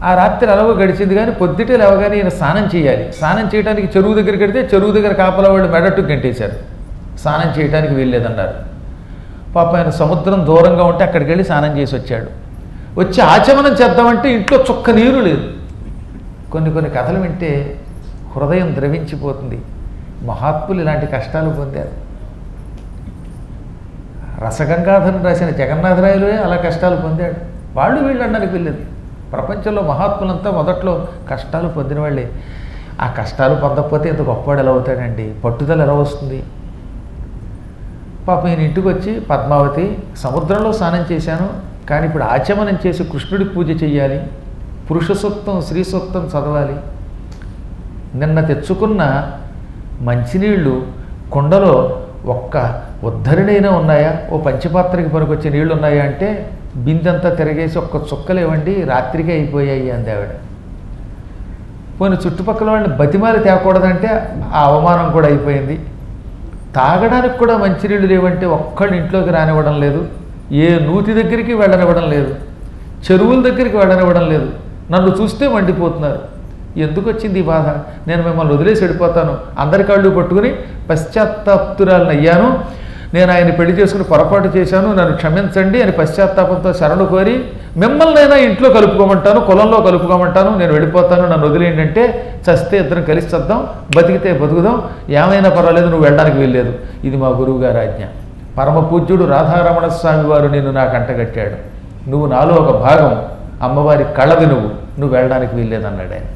ఆ రాత్రి అలాగో గడిచింది. కానీ పొద్దుటే లేవగానే ఈయన స్నానం చేయాలి. స్నానం చేయడానికి చెరువు దగ్గరికి వెడితే చెరువు దగ్గర కాపలా వాళ్ళు మెడట్టు గంటేశారు. స్నానం చేయడానికి వీల్లేదన్నారు. పాప ఆయన సముద్రం దూరంగా ఉంటే అక్కడికి వెళ్ళి స్నానం చేసి వచ్చాడు. వచ్చి ఆచమనం చేద్దామంటే ఇంట్లో చుక్క నీరు లేదు. కొన్ని కథలు వింటే హృదయం ద్రవించిపోతుంది. మహాత్ములు ఇలాంటి కష్టాలు పొందారు. రసగంగాధరం రాసిన జగన్నాథరాయలు అలా కష్టాలు పొందాడు. వాళ్ళు వీళ్ళు అనడానికి వెళ్ళేది. ప్రపంచంలో మహాత్ములంతా మొదట్లో కష్టాలు పొందిన వాళ్ళే. ఆ కష్టాలు పొందకపోతే ఇంత గొప్పవాడు ఎలా అవుతాడండి? పట్టుదల ఎలా వస్తుంది? పాపం ఈయన ఇంటికి వచ్చి పద్మావతి సముద్రంలో స్నానం చేశాను, కానీ ఇప్పుడు ఆచమనం చేసి కృష్ణుడి పూజ చెయ్యాలి, పురుష సూక్తం స్త్రీ సూక్తం చదవాలి. నిన్న తెచ్చుకున్న మంచినీళ్ళు కుండలో ఒక్క ఉద్ధరణైనా ఉన్నాయా, ఓ పంచపాత్రకి పనికొచ్చే నీళ్లు ఉన్నాయా అంటే బిందంతా తిరగేసి ఒక్క చుక్కలేవండి, రాత్రికే అయిపోయాయి అంది ఆవిడ. పోనీ చుట్టుపక్కల వాళ్ళని బతిమాలి తేకూడదంటే ఆ అవమానం కూడా అయిపోయింది. తాగడానికి కూడా మంచినీళ్ళు లేవంటే ఒక్కళ్ళు ఇంట్లోకి రానివ్వడం లేదు, ఏ నూతి దగ్గరికి వెళ్ళనివ్వడం లేదు, చెరువుల దగ్గరికి వెళ్ళనివ్వడం లేదు. నన్ను చూస్తే మండిపోతున్నారు. ఎందుకు వచ్చింది ఈ బాధ? నేను మిమ్మల్ని వదిలేసి వెళ్ళిపోతాను. అందరి కాళ్ళు పట్టుకుని పశ్చాత్తాప్తురాలను అయ్యాను. నేను ఆయన పెళ్లి చేసుకుని పొరపాటు చేశాను, నన్ను క్షమించండి అని పశ్చాత్తాపంతో శరణు కోరి మిమ్మల్ని అయినా ఇంట్లో కలుపుకోమంటాను, కులంలో కలుపుకోమంటాను, నేను వెళ్ళిపోతాను, నన్ను వదిలేయండి అంటే చస్తే ఇద్దరం కలిసి చద్దాం, బతికితే బతుకుదాం, ఏమైనా పర్వాలేదు, నువ్వు వెళ్ళడానికి వెళ్ళలేదు. ఇది మా గురువు గారి ఆజ్ఞ. పరమ పూజ్యుడు రాధారమణ స్వామి వారు నిన్ను నాకు అంటగట్టాడు. నువ్వు నాలో ఒక భాగం, అమ్మవారి కళది, నువ్వు వెళ్ళడానికి వీల్లేదన్నాడు ఆయన.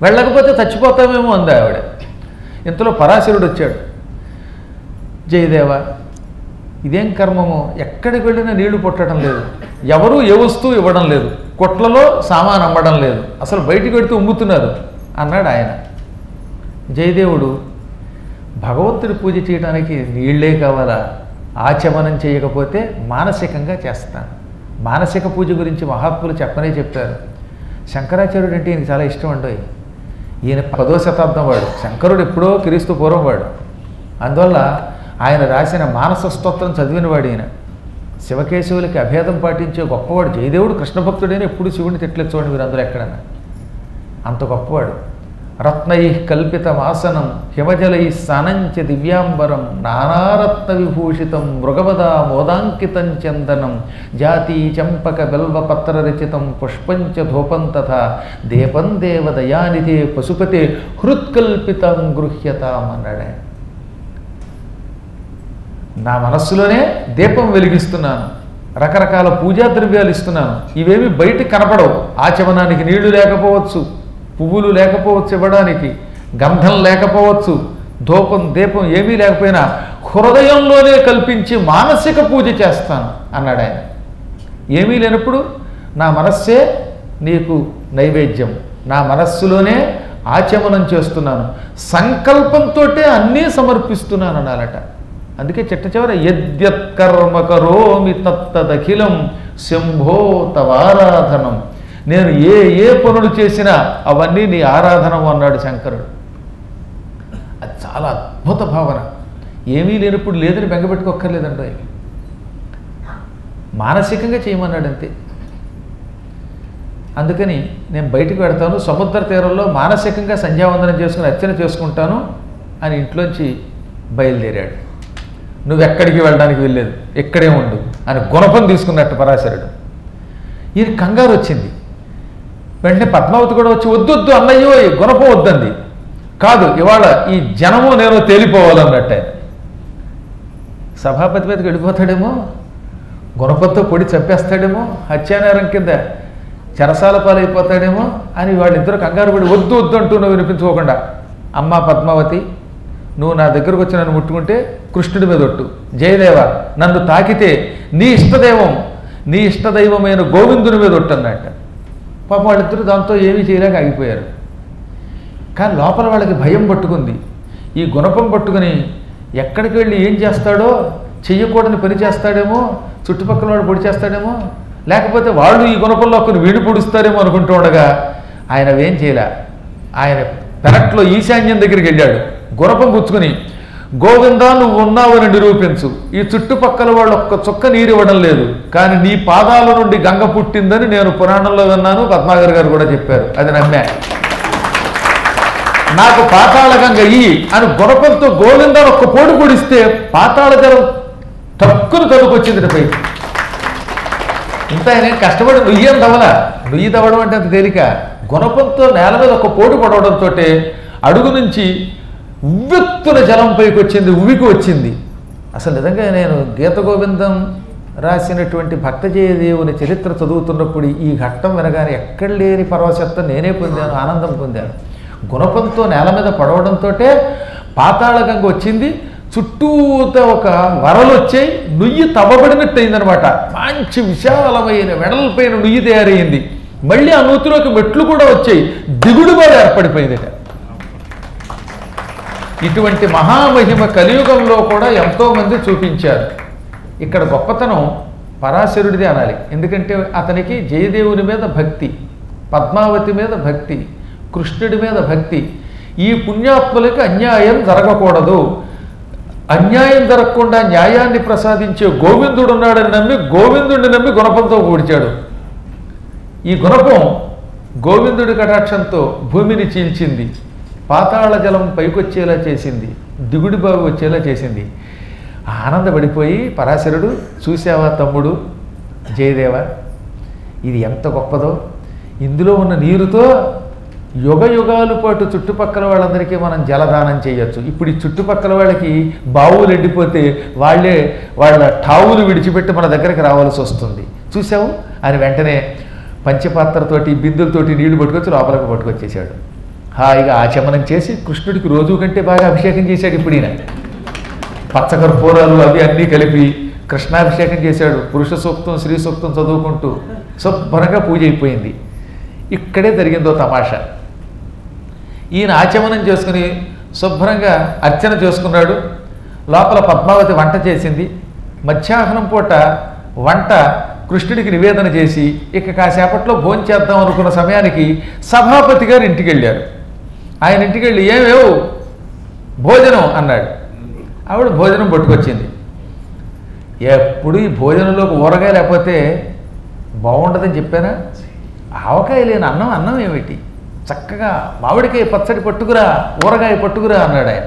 వెళ్ళకపోతే చచ్చిపోతామేమో అంది ఆవిడ. ఇంతలో పరాశరుడు వచ్చాడు. జయదేవ, ఇదేం కర్మమో, ఎక్కడికి వెళ్ళినా నీళ్లు పుట్టడం లేదు, ఎవరూ ఏ వస్తువు ఇవ్వడం లేదు, కొట్లలో సామాన్ అమ్మడం లేదు, అసలు బయటికి వెళితే ఉమ్ముతున్నారు అన్నాడు ఆయన. జయదేవుడు, భగవంతుడి పూజ చేయడానికి నీళ్లే కావాలా? ఆచమనం చేయకపోతే మానసికంగా చేస్తాను. మానసిక పూజ గురించి మహాత్ములు చెప్పారు. శంకరాచార్యుడు అంటే ఈయనకి చాలా ఇష్టం అండి. ఈయన 10వ శతాబ్దం వాడు, శంకరుడు ఎప్పుడో క్రీస్తు పూర్వం వాడు. అందువల్ల ఆయన రాసిన మానస స్తోత్రం చదివినవాడు ఈయన. శివకేశవులకి అభేదం పాటించే గొప్పవాడు. జయదేవుడు కృష్ణ భక్తుడైన ఎప్పుడు శివుడిని తిట్టలేదు చూడండి మీరు అందరూ ఎక్కడన్నా. అంత గొప్పవాడు. రత్నై కల్పితమాసనం హిమజలై సానంచ దివ్యాంబరం నానారత్న విభూషితం మృగవద మోదాంకితం చందనం జాతి చంపక బెల్వపత్ర రచితం పుష్పంచ ధూపం తథా దీపం దేవదయానిధే పశుపతే హృత్కల్పితం గృహ్యతాం అన్నాడు. నా మనస్సులోనే దీపం వెలిగిస్తున్నాను, రకరకాల పూజా ద్రవ్యాలు ఇస్తున్నాను. ఇవేమి బయటికి కనపడవు. ఆచమనానికి నీళ్లు లేకపోవచ్చు, పువ్వులు లేకపోవచ్చు, ఇవ్వడానికి గంధం లేకపోవచ్చు, ధూపం దీపం ఏమీ లేకపోయినా హృదయంలోనే కల్పించి మానసిక పూజ చేస్తాను అన్నాడు ఆయన. ఏమీ లేనప్పుడు నా మనస్సే నీకు నైవేద్యం, నా మనస్సులోనే ఆచమనం చేస్తున్నాను, సంకల్పంతో అన్నీ సమర్పిస్తున్నాను అనాలట. అందుకే చిట్ట చివర యద్యత్కర్మ కరోమి తత్తదఖిలం శంభో తవారాధనం, నేను ఏ పనులు చేసినా అవన్నీ నీ ఆరాధనం అన్నాడు శంకరుడు. అది చాలా అద్భుత భావన. ఏమీ లేనప్పుడు లేదని బెంగపెట్టుకోక్కర్లేదండి, మానసికంగా చేయమన్నాడు అంతే. అందుకని నేను బయటికి వెడతాను, సముద్ర తీరంలో మానసికంగా సంధ్యావందనం చేసుకుని అర్చన చేసుకుంటాను అని ఇంట్లోంచి బయలుదేరాడు. నువ్వెక్కడికి వెళ్ళడానికి వెళ్ళలేదు, ఇక్కడే ఉండు అని గుణపం తీసుకున్నట్టు పరాశరుడు. ఈయన కంగారు వచ్చింది. వెంటనే పద్మావతి కూడా వచ్చి వద్దొద్దు అన్నయ్యో గుణపం వద్దంది. కాదు, ఇవాళ ఈ జనము నేను తేలిపోవాలన్నట్టే. సభాపతి మీదకి వెళ్ళిపోతాడేమో, గుణపంతో పొడి చంపేస్తాడేమో, హత్యానేరం కింద చెరసాల పాలైపోతాడేమో అని వాళ్ళిద్దరూ కంగారు పడి వద్దు వద్దు అంటూ నువ్వు వినిపించుకోకుండా, అమ్మా పద్మావతి, నువ్వు నా దగ్గరకు వచ్చి నన్ను ముట్టుకుంటే కృష్ణుడి మీద ఒట్టు, జయదేవ నన్ను తాకితే నీ ఇష్టదైవమైన గోవిందుని మీద ఒట్టు అన్నట్ట. పాపం వాళ్ళిద్దరూ దాంతో ఏమీ చేయలేక ఆగిపోయారు. కానీ లోపల వాళ్ళకి భయం పట్టుకుంది. ఈ గుణపం పట్టుకుని ఎక్కడికి వెళ్ళి ఏం చేస్తాడో, చెయ్యకూడని పని చేస్తాడేమో, చుట్టుపక్కల వాడు పొడి చేస్తాడేమో, లేకపోతే వాళ్ళు ఈ గుణపంలో కొన్ని వీడి పొడుస్తారేమో అనుకుంటూ ఉండగా ఆయన ఏం చేయలే. ఆయన పెరట్లో ఈశాన్యం దగ్గరికి వెళ్ళాడు. గుణపం పుచ్చుకుని గోవిందా నువ్వు ఉన్నావని నిరూపించు. ఈ చుట్టుపక్కల వాళ్ళు ఒక్క చుక్క నీరు ఇవ్వడం లేదు, కానీ నీ పాదాల నుండి గంగ పుట్టిందని నేను పురాణంలో విన్నాను, పద్మాగర్ గారు కూడా చెప్పారు, అది నమ్మా. నాకు పాతాళ గంగ ఇయ్యి అని గుణపంతో గోవిందాన్ని ఒక్క పోటు పొడిస్తే పాతాళ జలం తక్కువ తలుకొచ్చింది పై. ఇంత ఆయన కష్టపడి నుయ్యం తవల. నుయ్యి తవ్వడం అంటే అంత తేలిక. గుణపంతో నేల మీద ఒక పోటు పడవడంతో అడుగు నుంచి ఉవ్వెత్తున జలం పైకి వచ్చింది, ఉవికి వచ్చింది. అసలు నిజంగా నేను గీత గోవిందం రాసినటువంటి భక్తజయదేవుని చరిత్ర చదువుతున్నప్పుడు ఈ ఘట్టం వినగానే ఎక్కడ లేని పరవశత్వం నేనే పొందాను, ఆనందం పొందాను. గుణపంతో నేల మీద పడవడంతో పాతాళ గంగ వచ్చింది, చుట్టూత ఒక వరలు వచ్చాయి, నుయ్యి తవ్వబడినట్టు అయిందనమాట. మంచి విశాలమైన వెడల్పైన నుయ్యి తయారయ్యింది. మళ్ళీ ఆ నూతిలోకి మెట్లు కూడా వచ్చాయి, దిగుడుగా ఏర్పడిపోయిందిట. ఇటువంటి మహామహిమ కలియుగంలో కూడా ఎంతోమంది చూపించారు. ఇక్కడ గొప్పతనం పరాశరుడిదే అనాలి. ఎందుకంటే అతనికి జయదేవుని మీద భక్తి, పద్మావతి మీద భక్తి, కృష్ణుడి మీద భక్తి. ఈ పుణ్యాత్ములకి అన్యాయం జరగకూడదు, అన్యాయం జరగకుండా న్యాయాన్ని ప్రసాదించే గోవిందుడు ఉన్నాడని నమ్మి, గోవిందుడిని నమ్మి గుణపంతో కూడిచాడు. ఈ గుణపం గోవిందుడి కటాక్షంతో భూమిని చీల్చింది, పాతాళ జలం పైకొచ్చేలా చేసింది, దిగుడి బావి వచ్చేలా చేసింది. ఆనందపడిపోయి పరాశరుడు, చూసావా తమ్ముడు జయదేవ, ఇది ఎంత గొప్పదో, ఇందులో ఉన్న నీరుతో యుగ యుగాల పాటు చుట్టుపక్కల వాళ్ళందరికీ మనం జలదానం చేయొచ్చు. ఇప్పుడు ఈ చుట్టుపక్కల వాళ్ళకి బావులు ఎండిపోతే వాళ్ళ టావులు విడిచిపెట్టి మన దగ్గరికి రావాల్సి వస్తుంది. చూసావు అని వెంటనే పంచపాత్రతోటి బిందులతోటి నీళ్లు పట్టుకొచ్చి లోపలికి పట్టుకొచ్చేసాడు. హాయిగా ఆచమనం చేసి కృష్ణుడికి రోజు కంటే బాగా అభిషేకం చేశాడు. ఇప్పుడు ఈయన పచ్చకర్పూరాలు అవి అన్నీ కలిపి కృష్ణాభిషేకం చేశాడు. పురుష సూక్తం, స్త్రీ సూక్తం చదువుకుంటూ శుభ్రంగా పూజ అయిపోయింది. ఇక్కడే జరిగిందో తమాషా. ఈయన ఆచమనం చేసుకుని శుభ్రంగా అర్చన చేసుకున్నాడు. లోపల పద్మావతి వంట చేసింది. మధ్యాహ్నం పూట వంట కృష్ణుడికి నివేదన చేసి ఇక కాసేపట్లో భోంచేద్దాం అనుకున్న సమయానికి సభాపతి గారు ఇంటికి వెళ్ళారు. ఆయన ఇంటికి వెళ్ళి ఏమేవు భోజనం అన్నాడు. ఆవిడ భోజనం పట్టుకొచ్చింది. ఎప్పుడు ఈ భోజనంలోకి ఊరగాయ లేకపోతే బాగుండదని చెప్పానా? ఆవకాయ లేని అన్నం ఏమిటి, చక్కగా మామిడికాయ పచ్చడి పట్టుకురా, ఊరగాయ పట్టుకురా అన్నాడు ఆయన.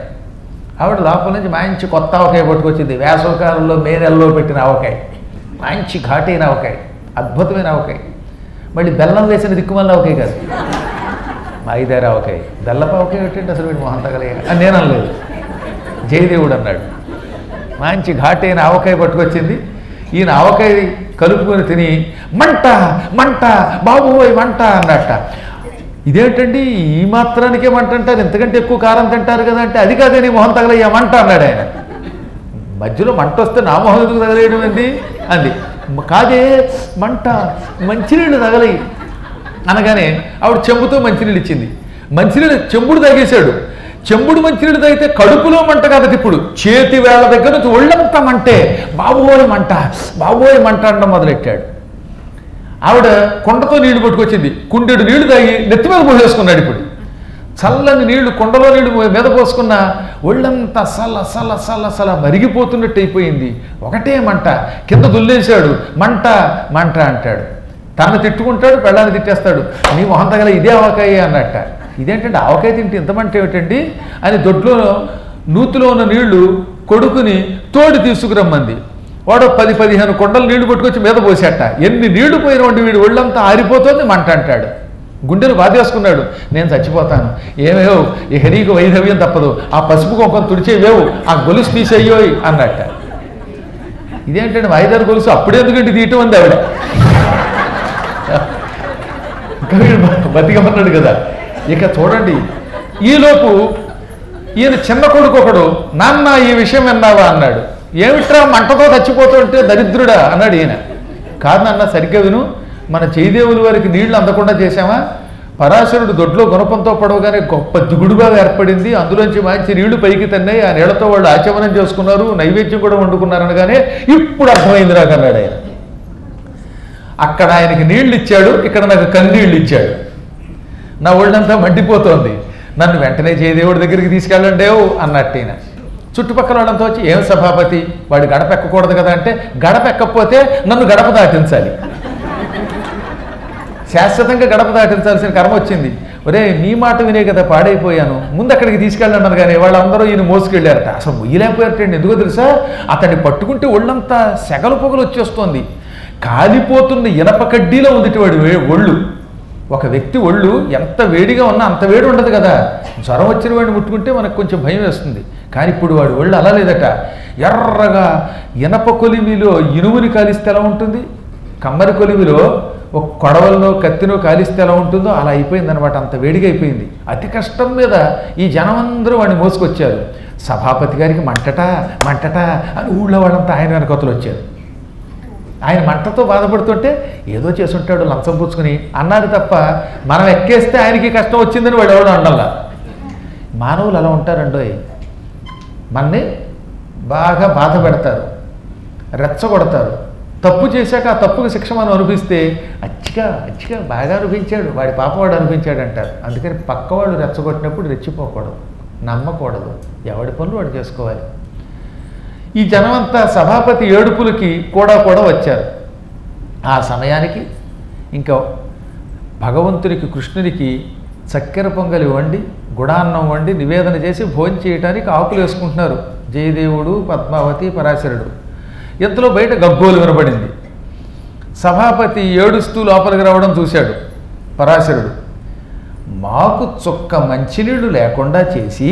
ఆవిడ లోపల నుంచి మంచి కొత్త ఆవకాయ పట్టుకొచ్చింది. వేసవకాలంలో మే నెలలో పెట్టిన ఆవకాయ, మంచి ఘాటైన ఆవకాయ, అద్భుతమైన ఆవకాయ. మళ్ళీ బెల్లం వేసిన దిక్కుమల్ల ఆవకాయ కాదు, మైదారి ఆవకాయ. బెల్లపు ఆవకాయ పెట్టండి అసలు వీడు మొహం తగలే అని నేను అనలేదు, జయదేవుడు అన్నాడు. మంచి ఘాటైన ఆవకాయ పట్టుకొచ్చింది. ఈయన ఆవకాయ కలుపుకొని తిని మంట మంట బాబోయ్ మంట అన్నట్ట. ఇదేంటండి ఈ మాత్రానికే మంట అంటారు, ఎంతకంటే ఎక్కువ కారం తింటారు కదా అంటే, అది కాదే నీ మొహం తగలయ్యా మంట అన్నాడు ఆయన. మధ్యలో మంట వస్తే నా మొహం ఎందుకు తగలేయడం అండి అంది. కాదే మంట, మంచినీళ్ళు తగలయి అనగానే ఆవిడ చెంబుతో మంచినీళ్ళు ఇచ్చింది. మంచినీళ్ళు చెంబుడు తాగేశాడు. చెంబుడు మంచినీళ్ళు తాగితే కడుపులో మంట కాబట్టి ఇప్పుడు చేతి వేళ్ల దగ్గర నుంచి ఒళ్ళంతా మంటే, బాబోయ్ మంట బాబోయ్ మంట అనడం మొదలెట్టాడు. ఆవిడ కొండతో నీళ్లు పట్టుకొచ్చింది. కుండెడు నీళ్లు తాగి నెత్తి మీద పోసేసుకున్నాడు. ఇప్పుడు చల్లని నీళ్లు, కొండలో నీళ్లు మీద పోసుకున్న ఒళ్ళంతా సల సల సల సల మరిగిపోతున్నట్టు అయిపోయింది. ఒకటే మంట. కింద దుల్లేశాడు. మంట మంట అంటాడు. తాను తిట్టుకుంటాడు, పెళ్ళాన్ని తిట్టేస్తాడు. నీ మొహం తగల ఇదే ఆవకాయ అన్నట్ట. ఇదేంటంటే ఆవకాయ తింటే ఇంత మంట ఏమిటండి అని దొడ్లో నూతిలో ఉన్న నీళ్లు కొడుకుని తోడి తీసుకురమ్మంది. వాడు 10-15 కొండలు నీళ్లు పట్టుకొచ్చి మీద పోసేట. ఎన్ని నీళ్లు పోయిన వాడి వీడు ఒళ్ళంతా ఆరిపోతుంది మంట అంటాడు. గుండెను బాధేసుకున్నాడు. నేను చచ్చిపోతాను, ఏమేవో ఇక నీకు వైధవ్యం తప్పదు, ఆ పసుపు కొంచెం తుడిచేవేవు, ఆ గొలుసు తీసేయ్యోయ్ అన్నట్ట. ఇదేంటంటే వాయిదారు గొలుసు అప్పుడెందుకంటే తీయటం అంది ఆవిడ. బతికమన్నాడు కదా. ఇక చూడండి, ఈలోపు ఈయన చిన్న కొడుకు ఒకడు, నాన్న ఈ విషయం విన్నావా అన్నాడు. ఏమిట్రా మంటతో చచ్చిపోతుంటే దరిద్రుడా అన్నాడు ఈయన. కాదు నాన్న, సరిగ్గా విను, మన జయదేవుల వారికి నీళ్లు అందకుండా చేశామా? పరాశరుడు దొడ్లో గుణపంతో పడవగానే గొప్ప దిగుడుగా ఏర్పడింది. అందులోంచి మంచి నీళ్లు పైకి తన్నాయి. ఆ నీళ్లతో వాళ్ళు ఆచమనం చేసుకున్నారు, నైవేద్యం కూడా వండుకున్నారు అనగానే ఇప్పుడు అర్థమైంది నాకు అన్నాడు ఆయన. అక్కడ ఆయనకి నీళ్లు ఇచ్చాడు, ఇక్కడ నాకు కన్నీళ్ళు ఇచ్చాడు. నా ఒళ్ళంతా మండిపోతోంది, నన్ను వెంటనే జయదేవుడి దగ్గరికి తీసుకెళ్ళండేవు అన్నట్టు ఈయన. చుట్టుపక్కల వాళ్ళంతా వచ్చి ఏం సభాపతి వాడు గడప ఎక్కకూడదు కదా అంటే గడప ఎక్కకపోతే నన్ను గడప దాటించాలి, శాశ్వతంగా గడప దాటించాల్సిన కర్మ వచ్చింది. ఒరే నీ మాట వినే కదా పాడైపోయాను, ముందు అక్కడికి తీసుకెళ్ళన్నారు. కానీ వాళ్ళందరూ ఈయన మోసుకెళ్ళారట. అసలు మొయ్యలేకపోయారటండి. ఎందుకో తెలుసా, అతన్ని పట్టుకుంటే ఒళ్ళంతా సెగలు పొగలు వచ్చేస్తోంది. కాలిపోతున్న ఇనప కడ్డీలో ఉంది వాడు ఒళ్ళు. ఒక వ్యక్తి ఒళ్ళు ఎంత వేడిగా ఉన్నా అంత వేడి ఉండదు కదా. జ్వరం వచ్చిన వాడిని ముట్టుకుంటే మనకు కొంచెం భయం వేస్తుంది. కానీ ఇప్పుడు వాడు ఒళ్ళు అలా లేదట. ఎర్రగా ఇనప కొలిమిలో ఇనుముని కాలిస్తే ఎలా ఉంటుంది, కమ్మరి కొలిమిలో ఒక కొడవల్లో కత్తినో కాలిస్తే ఎలా ఉంటుందో అలా అయిపోయింది అనమాట. అంత వేడిగా అయిపోయింది. అతి కష్టం మీద ఈ జనమందరూ వాడిని మోసుకొచ్చారు. సభాపతి గారికి మంటట మంటట అని ఊళ్ళో వాళ్ళంతా ఆయన వెనకతలు వచ్చారు. ఆయన మంటతో బాధపడుతుంటే ఏదో చేసుంటాడు లంచం పుచ్చుకుని అన్నారు తప్ప మనం ఎక్కేస్తే ఆయనకి కష్టం వచ్చిందని వాడు ఎవడో అండల్లా. మానవులు అలా ఉంటారండోయ్. మనని బాగా బాధ పెడతారు, రెచ్చగొడతారు. తప్పు చేశాక ఆ తప్పుకు శిక్ష మనం అనిపిస్తే అచ్చిగా అచ్చిగా బాగా అనిపించాడు, వాడి పాపవాడు అనిపించాడు అంటారు. అందుకని పక్కవాడు రెచ్చగొట్టినప్పుడు రెచ్చిపోకూడదు, నమ్మకూడదు, ఎవడి పనులు వాడు చేసుకోవాలి. ఈ జనమంతా సభాపతి ఏడుపులకి కూడా వచ్చారు. ఆ సమయానికి ఇంకా భగవంతునికి కృష్ణునికి చక్కెర పొంగలి వండి గుడాన్నం వండి నివేదన చేసి భోజనం చేయడానికి ఆకులు వేసుకుంటున్నారు జయదేవుడు, పద్మావతి, పరాశరుడు. ఇంతలో బయట గగ్గోలు వినబడింది. సభాపతి ఏడుస్తూ లోపలికి రావడం చూశాడు పరాశరుడు. మాకు చుక్క మంచినీళ్ళు లేకుండా చేసి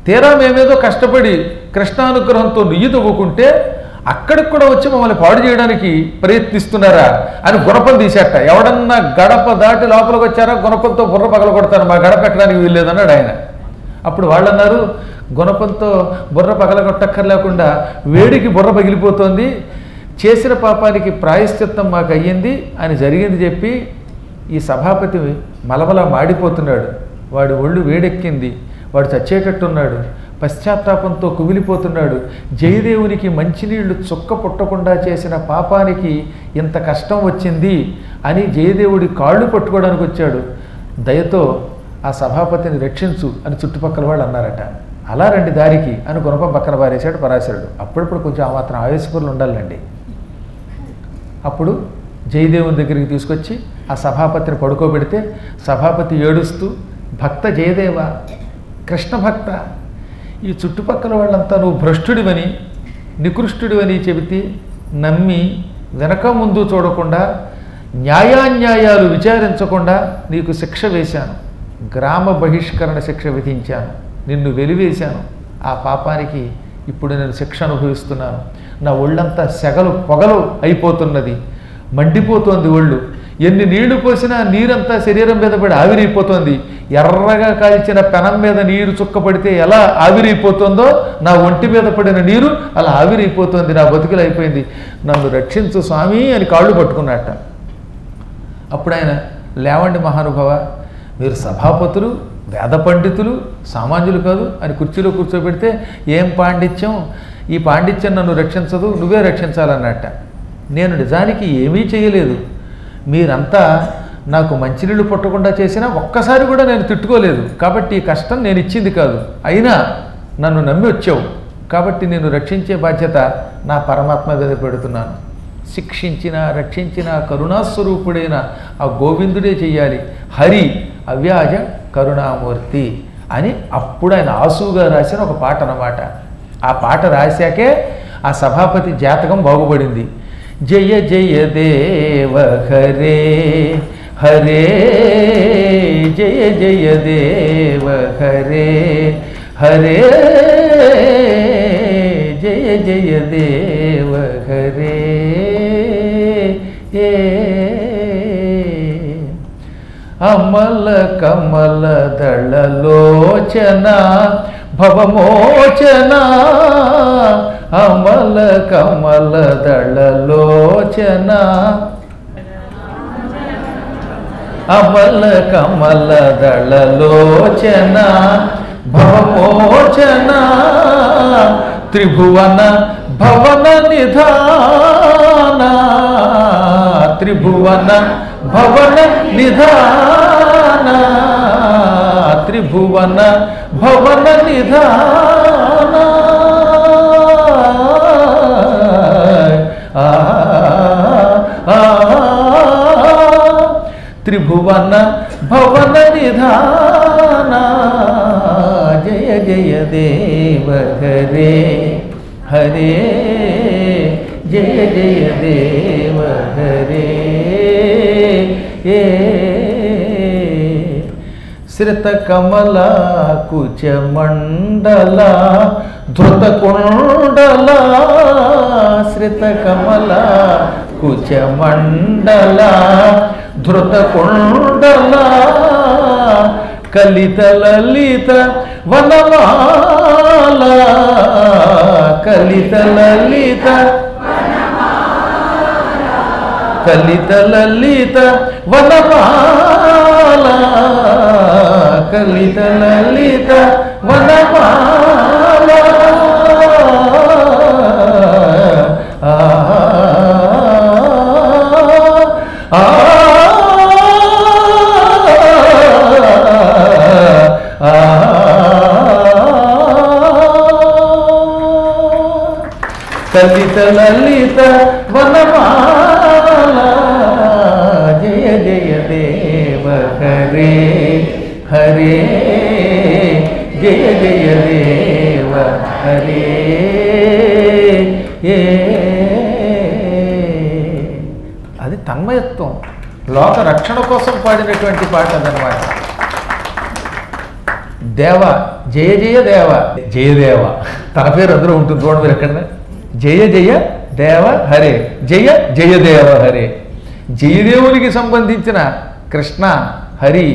తీరా మేమేదో కష్టపడి కృష్ణానుగ్రహంతో నుయ్యి తవ్వుకుంటే అక్కడికి కూడా వచ్చి మమ్మల్ని పాడు చేయడానికి ప్రయత్నిస్తున్నారా అని గుణపం తీసేట. ఎవడన్నా గడప దాటి లోపలికి వచ్చారా గుణపంతో బుర్ర పగల కొడతారు, మా గడప ఎక్కడానికి వీల్లేదన్నాడు ఆయన. అప్పుడు వాళ్ళు అన్నారు, గుణపంతో బుర్ర పగలగొట్టక్కర్లేకుండా వేడికి బుర్ర పగిలిపోతోంది, చేసిన పాపానికి ప్రాయశ్చిత్తం మాకు అయ్యింది అని జరిగింది చెప్పి ఈ సభాపతి మలమల మాడిపోతున్నాడు. వాడి ఒళ్ళు వేడెక్కింది, వాడు చచ్చేటట్టున్నాడు, పశ్చాత్తాపంతో కుమిలిపోతున్నాడు. జయదేవునికి మంచినీళ్లు చుక్క పుట్టకుండా చేసిన పాపానికి ఇంత కష్టం వచ్చింది అని జయదేవుడి కాళ్ళు పట్టుకోవడానికి వచ్చాడు. దయతో ఆ సభాపతిని రక్షించు అని చుట్టుపక్కల వాళ్ళు అన్నారట. అలా రండి దారికి అని గుణపం పక్కన పారేశాడు పరాశరుడు. అప్పుడప్పుడు కొంచెం ఆ మాత్రం ఆవేశపరులు ఉండాలండి. అప్పుడు జయదేవుని దగ్గరికి తీసుకొచ్చి ఆ సభాపతిని పడుకోబెడితే సభాపతి ఏడుస్తూ, భక్త జయదేవ, కృష్ణ భక్త, ఈ చుట్టుపక్కల వాళ్ళంతా నువ్వు భ్రష్టుడివని నికృష్టుడివని చెబితే నమ్మి వెనక ముందు చూడకుండా న్యాయాన్యాయాలు విచారించకుండా నీకు శిక్ష వేశాను, గ్రామ బహిష్కరణ శిక్ష విధించాను, నిన్ను వెలివేశాను. ఆ పాపానికి ఇప్పుడు నేను శిక్ష అనుభవిస్తున్నాను. నా ఒళ్ళంతా సెగలు పొగలు అయిపోతున్నది, మండిపోతోంది ఒళ్ళు. ఎన్ని నీళ్లు పోసినా నీరంతా శరీరం మీద పడి ఆవిరైపోతోంది. ఎర్రగా కాల్చిన పెనం మీద నీరు చుక్క పడితే ఎలా ఆవిరైపోతుందో నా ఒంటి మీద పడిన నీరు అలా ఆవిరైపోతుంది. నా బతుకులు అయిపోయింది, నన్ను రక్షించు స్వామి అని కాళ్ళు పట్టుకున్నట్ట. అప్పుడు ఆయన, లేవండి మహానుభావ, మీరు సభాపతులు, వేద పండితులు, సామాన్యులు కాదు అని కుర్చీలో కూర్చోబెడితే ఏం పాండిత్యం, ఈ పాండిత్యం నన్ను రక్షించదు, నువ్వే రక్షించాలన్నట్ట. నేను నిజానికి ఏమీ చేయలేదు, మీరంతా నాకు మంచినీళ్ళు పుట్టకుండా చేసినా ఒక్కసారి కూడా నేను తిట్టుకోలేదు, కాబట్టి ఈ కష్టం నేను ఇచ్చింది కాదు, అయినా నన్ను నమ్మి వచ్చావు కాబట్టి నేను రక్షించే బాధ్యత నా పరమాత్మ మీద పెడుతున్నాను. శిక్షించిన రక్షించిన కరుణాస్వరూపుడైన ఆ గోవిందుడే చెయ్యాలి, హరి అవ్యాజ కరుణామూర్తి అని అప్పుడు ఆయన ఆసుగా రాసిన ఒక పాట అన్నమాట. ఆ పాట రాశాకే ఆ సభాపతి జాతకం బాగుపడింది. జయ జయ దేవ హరే హరే, జయ జయ దేవ హరే హరే, జయ జయ దేవ హరే. అమల కమల దళలోచన భవమోచన, అమల కమల దళలోచన, అమల కమల దళలోచన భవమోచన, త్రిభువన భవన నిధాన, త్రిభువన భవన నిధాన, త్రిభువన భవన నిధాన. త్రిభువన భవన నిధాన జయ జయ దేవ హరే హరే జయ జయ దేవ హరే శ్రిత కమల కుచమండల ధృత కుండల శ్రిత కమల కుచమండల ధృత కుండల కలిత లలిత వనమాల కలిత లలిత కలిత లలిత వనమాల కలిత లలిత వనమాల కలిత లలిత వనమాల జయ జయ దేవ హరే హరే జయ జయ దేవ హరే అది తన్మయత్వం, లోక రక్షణ కోసం పాడినటువంటి పాట అదనమాట. దేవ జయ జయ దేవ జయదేవ తన పేరు అందరూ ఉంటుంది చూడండి మీరు ఎక్కడ. జయ జయ దేవ హరే జయ జయదేవ హరే. జయదేవునికి సంబంధించిన కృష్ణ హరి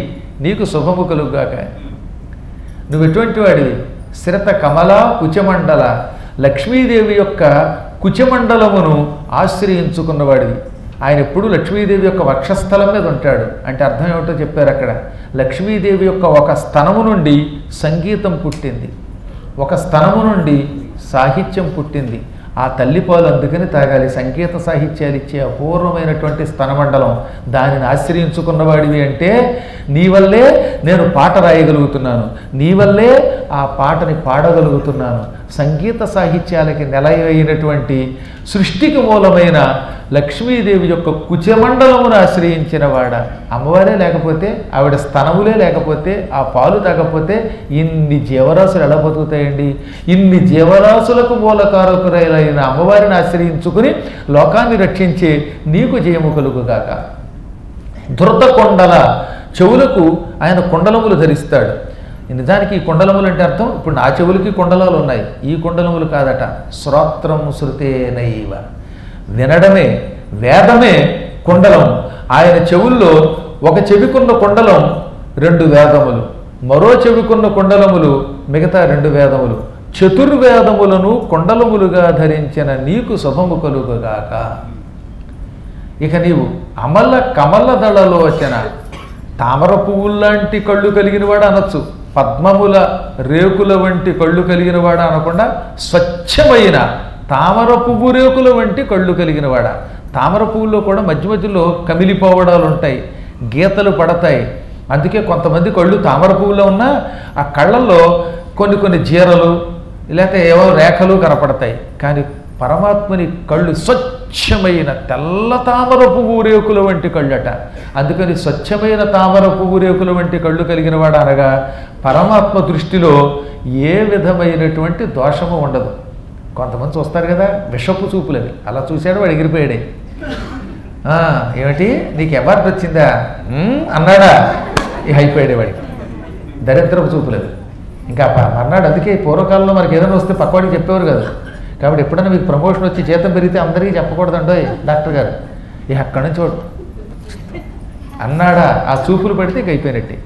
నీకు శుభము కలుగుగాక. నువ్వు ఎటువంటి వాడివి? శ్రిత కమల కుచమండల లక్ష్మీదేవి యొక్క కుచమండలమును ఆశ్రయించుకున్నవాడివి. ఆయన ఎప్పుడు లక్ష్మీదేవి యొక్క వక్షస్థలం మీద ఉంటాడు. అంటే అర్థం ఏమిటో చెప్పారు అక్కడ. లక్ష్మీదేవి యొక్క ఒక స్తనము నుండి సంగీతం పుట్టింది, ఒక స్తనము నుండి సాహిత్యం పుట్టింది. ఆ తల్లిపాలు అందుకని తాగాలి. సంగీత సాహిత్యాలు ఇచ్చే అపూర్వమైనటువంటి స్తనమండలం, దానిని ఆశ్రయించుకున్నవాడివి అంటే నీ వల్లే నేను పాట రాయగలుగుతున్నాను, నీ వల్లే ఆ పాటని పాడగలుగుతున్నాను. సంగీత సాహిత్యాలకి నిలయమైనటువంటి సృష్టికి మూలమైన లక్ష్మీదేవి యొక్క కుచమండలమును ఆశ్రయించిన వాడ. అమ్మవారే లేకపోతే, ఆవిడ స్తనములే లేకపోతే, ఆ పాలు తాగకపోతే ఇన్ని జీవరాశులు ఎలా బతుకుతాయండి? ఇన్ని జీవరాశులకు మూలకారకురైన అమ్మవారిని ఆశ్రయించుకుని లోకాన్ని రక్షించే నీకు జయము కలుగుగాక. ధృత కొండల చెవులకు ఆయన కుండలములు ధరిస్తాడు. నిజానికి ఈ కుండలములు అంటే అర్థం, ఇప్పుడు నా చెవులకి కుండలాలు ఉన్నాయి, ఈ కుండలములు కాదట. శ్రోత్రం శృతేనైవ, వినడమే వేదమే కుండలం. ఆయన చెవుల్లో ఒక చెవికున్న కుండలం 2 వేదములు, మరో చెవికున్న కుండలములు మిగతా 2 వేదములు. చతుర్వేదములను కుండలములుగా ధరించిన నీకు శుభము కలుగుగాక. ఇక నీవు అమల కమల దళలోచన, తామర పువ్వుల్లాంటి కళ్ళు కలిగినవాడు అనొచ్చు, పద్మముల రేకుల వంటి కళ్ళు కలిగినవాడా అనకుండా స్వచ్ఛమైన తామర పువ్వు రేకుల వంటి కళ్ళు కలిగినవాడ. తామర పువ్వుల్లో కూడా మధ్య మధ్యలో కమిలిపోవడాలు ఉంటాయి, గీతలు పడతాయి. అందుకే కొంతమంది కళ్ళు తామర పువ్వులో ఉన్నా ఆ కళ్ళల్లో కొన్ని జీరలు లేకపోతే ఏవో రేఖలు కనపడతాయి. కానీ పరమాత్మని కళ్ళు స్వచ్ఛమైన తెల్ల తామర పువ్వు రేకుల వంటి కళ్ళట. అందుకని స్వచ్ఛమైన తామర పువ్వు రేకుల వంటి కళ్ళు కలిగిన వాడు అనగా పరమాత్మ దృష్టిలో ఏ విధమైనటువంటి దోషము ఉండదు. కొంతమంది చూస్తారు కదా విషపు చూపులని, అలా చూశాడు వాడు ఎగిరిపోయాడే. ఏమిటి నీకు అవార్డు వచ్చిందా అన్నాడా, అయిపోయాడే వాడికి. దరిద్రపు చూపులేదు ఇంకా అన్నాడు. అందుకే పూర్వకాలంలో మనకి ఏదైనా వస్తే పక్కవాడికి చెప్పేవారు కదా. కాబట్టి ఎప్పుడైనా మీకు ప్రమోషన్ వచ్చి జీతం పెరిగితే అందరికీ చెప్పకూడదండో డాక్టర్ గారు, అక్కడి నుంచి అన్నాడా ఆ చూపులు పడితే ఇంక అయిపోయినట్టే.